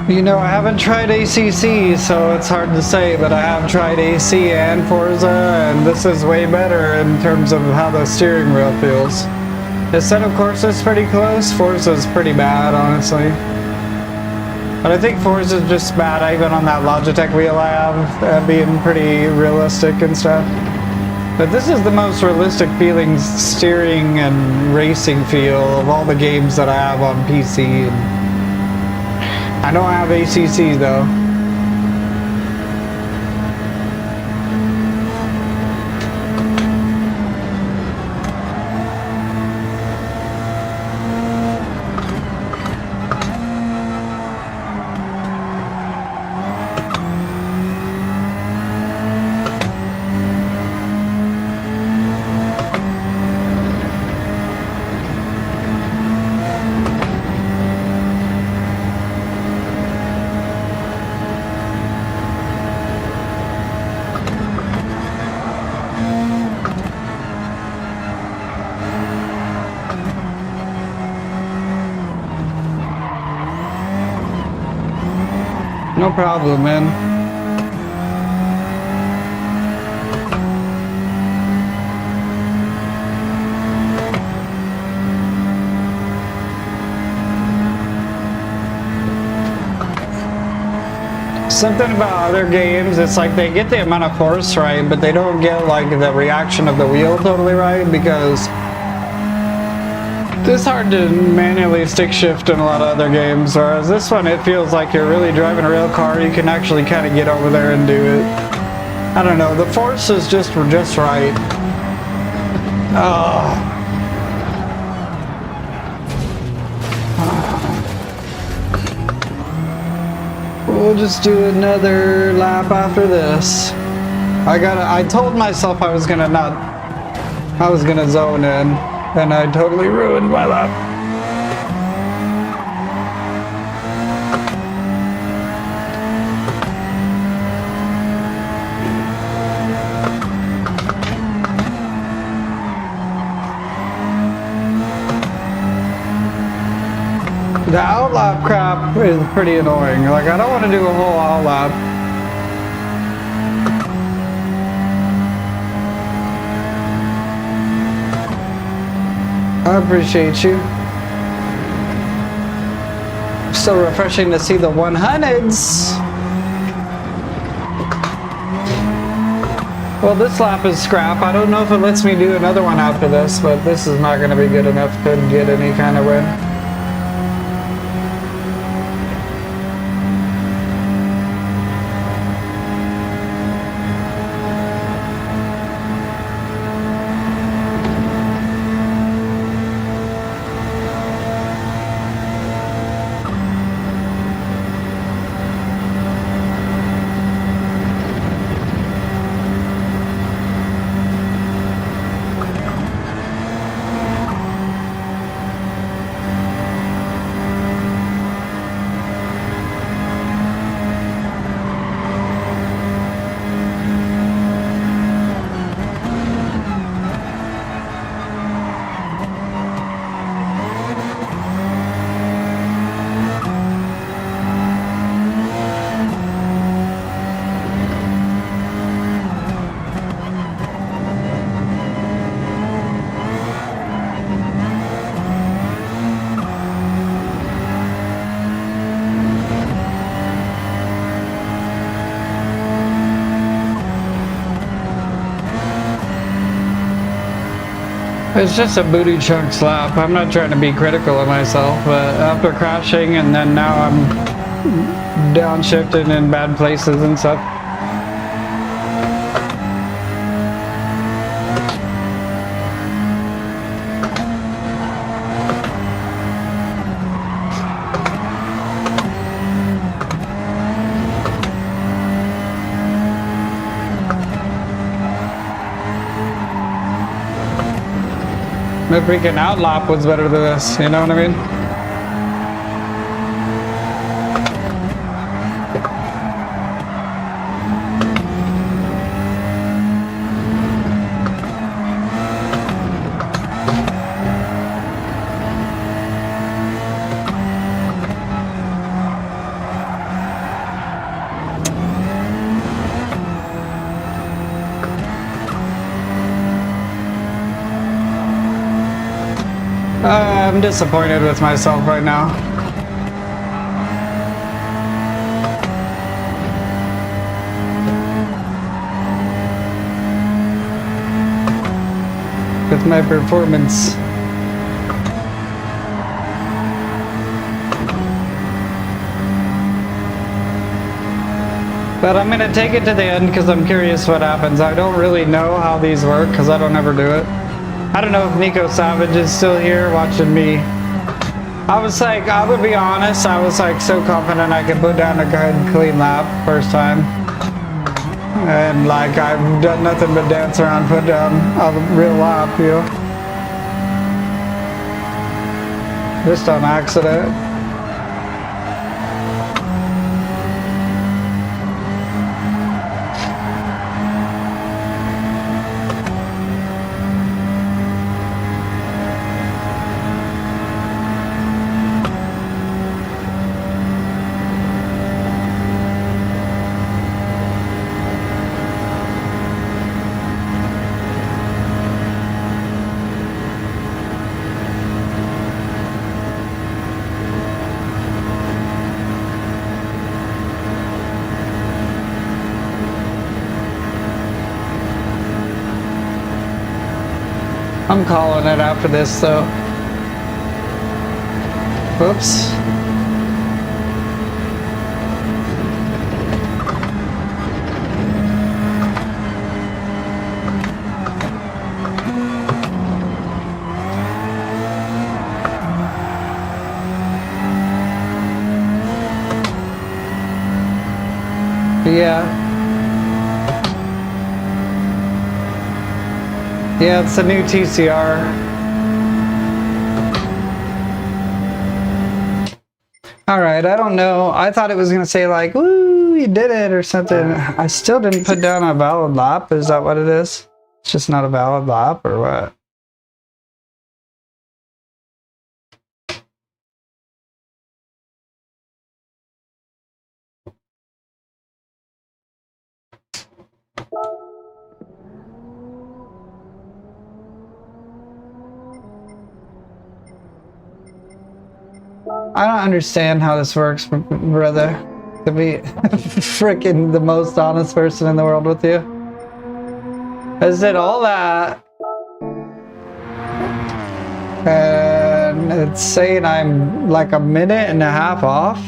You know, I haven't tried ACC, so it's hard to say, but I have tried AC and Forza, and this is way better in terms of how the steering wheel feels. The setup course is pretty close. Forza's pretty bad, honestly. But I think Forza's just bad, even on that Logitech wheel I have, being pretty realistic and stuff. But this is the most realistic feeling steering and racing feel of all the games that I have on PC. I know I have ACC though. No problem, man. Something about other games, it's like they get the amount of force right, but they don't get like the reaction of the wheel totally right, because it's hard to manually stick shift in a lot of other games, whereas this one, it feels like you're really driving a real car. You can actually kind of get over there and do it. I don't know, the force is just right. Oh. We'll just do another lap after this. I told myself I was gonna zone in. And I totally ruined my lap. The outlap crap is pretty annoying. Like, I don't want to do a whole outlap. I appreciate you. So refreshing to see the 100s. Well, this lap is scrap. I don't know if it lets me do another one after this, but this is not going to be good enough to get any kind of win. It's just a booty chunk slap. I'm not trying to be critical of myself, but after crashing and then now I'm downshifted in bad places and stuff. The freaking outlap was better than this, you know what I mean? I'm disappointed with myself right now. With my performance. But I'm gonna take it to the end because I'm curious what happens. I don't really know how these work because I don't ever do it. I don't know if Nico Savage is still here watching me. I was like, I would be honest, I was like so confident I could put down a good clean lap first time. And like I've done nothing but dance around, put down a real lap, you know. Just on accident. I'm calling it after this, though. Whoops. Yeah. Yeah, it's a new TCR. Alright, I don't know. I thought it was going to say like, woo, you did it or something. I still didn't put down a valid lap. Is that what it is? It's just not a valid lap or what? I don't understand how this works, brother. To be freaking the most honest person in the world with you. Is it all that? And it's saying I'm like a minute and a half off?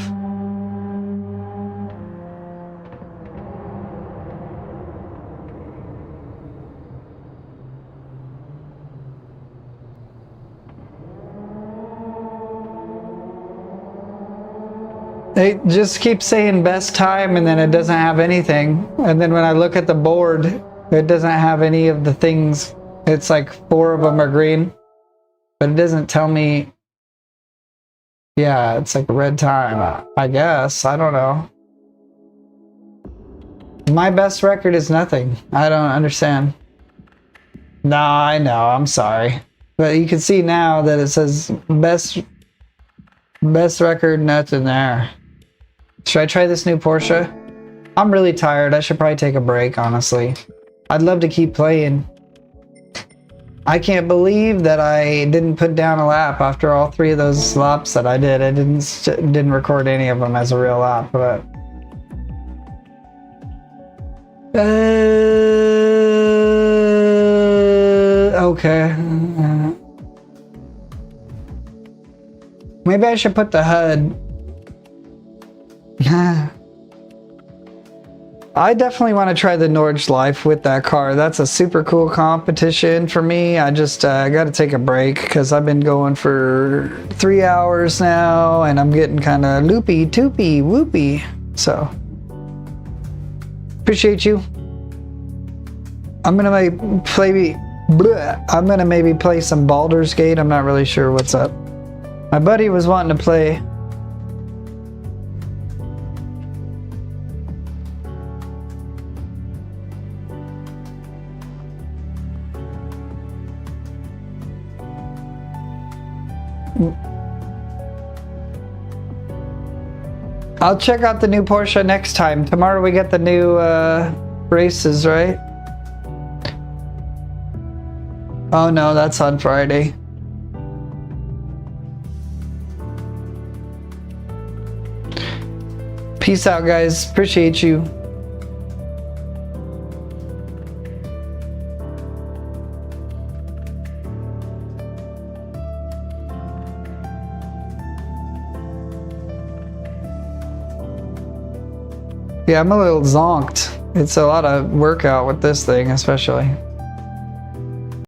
They just keep saying best time and then it doesn't have anything. And then when I look at the board, it doesn't have any of the things. It's like 4 of them are green, but it doesn't tell me. Yeah, it's like a red time, I guess. I don't know. My best record is nothing. I don't understand. No, I know. I'm sorry. But you can see now that it says best record, nothing there. Should I try this new Porsche? I'm really tired. I should probably take a break, honestly. I'd love to keep playing. I can't believe that I didn't put down a lap after all 3 of those laps that I did. I didn't record any of them as a real lap, but Okay. Maybe I should put the HUD. I definitely want to try the Nordge Life with that car. That's a super cool competition for me. I just got to take a break because I've been going for 3 hours now and I'm getting kind of loopy, toopy, whoopy. So, appreciate you. I'm gonna maybe play some Baldur's Gate. I'm not really sure what's up. My buddy was wanting to play. I'll check out the new Porsche next time. Tomorrow we get the new races, right? Oh no, that's on Friday. Peace out, guys. Appreciate you. Yeah, I'm a little zonked. It's a lot of workout with this thing, especially.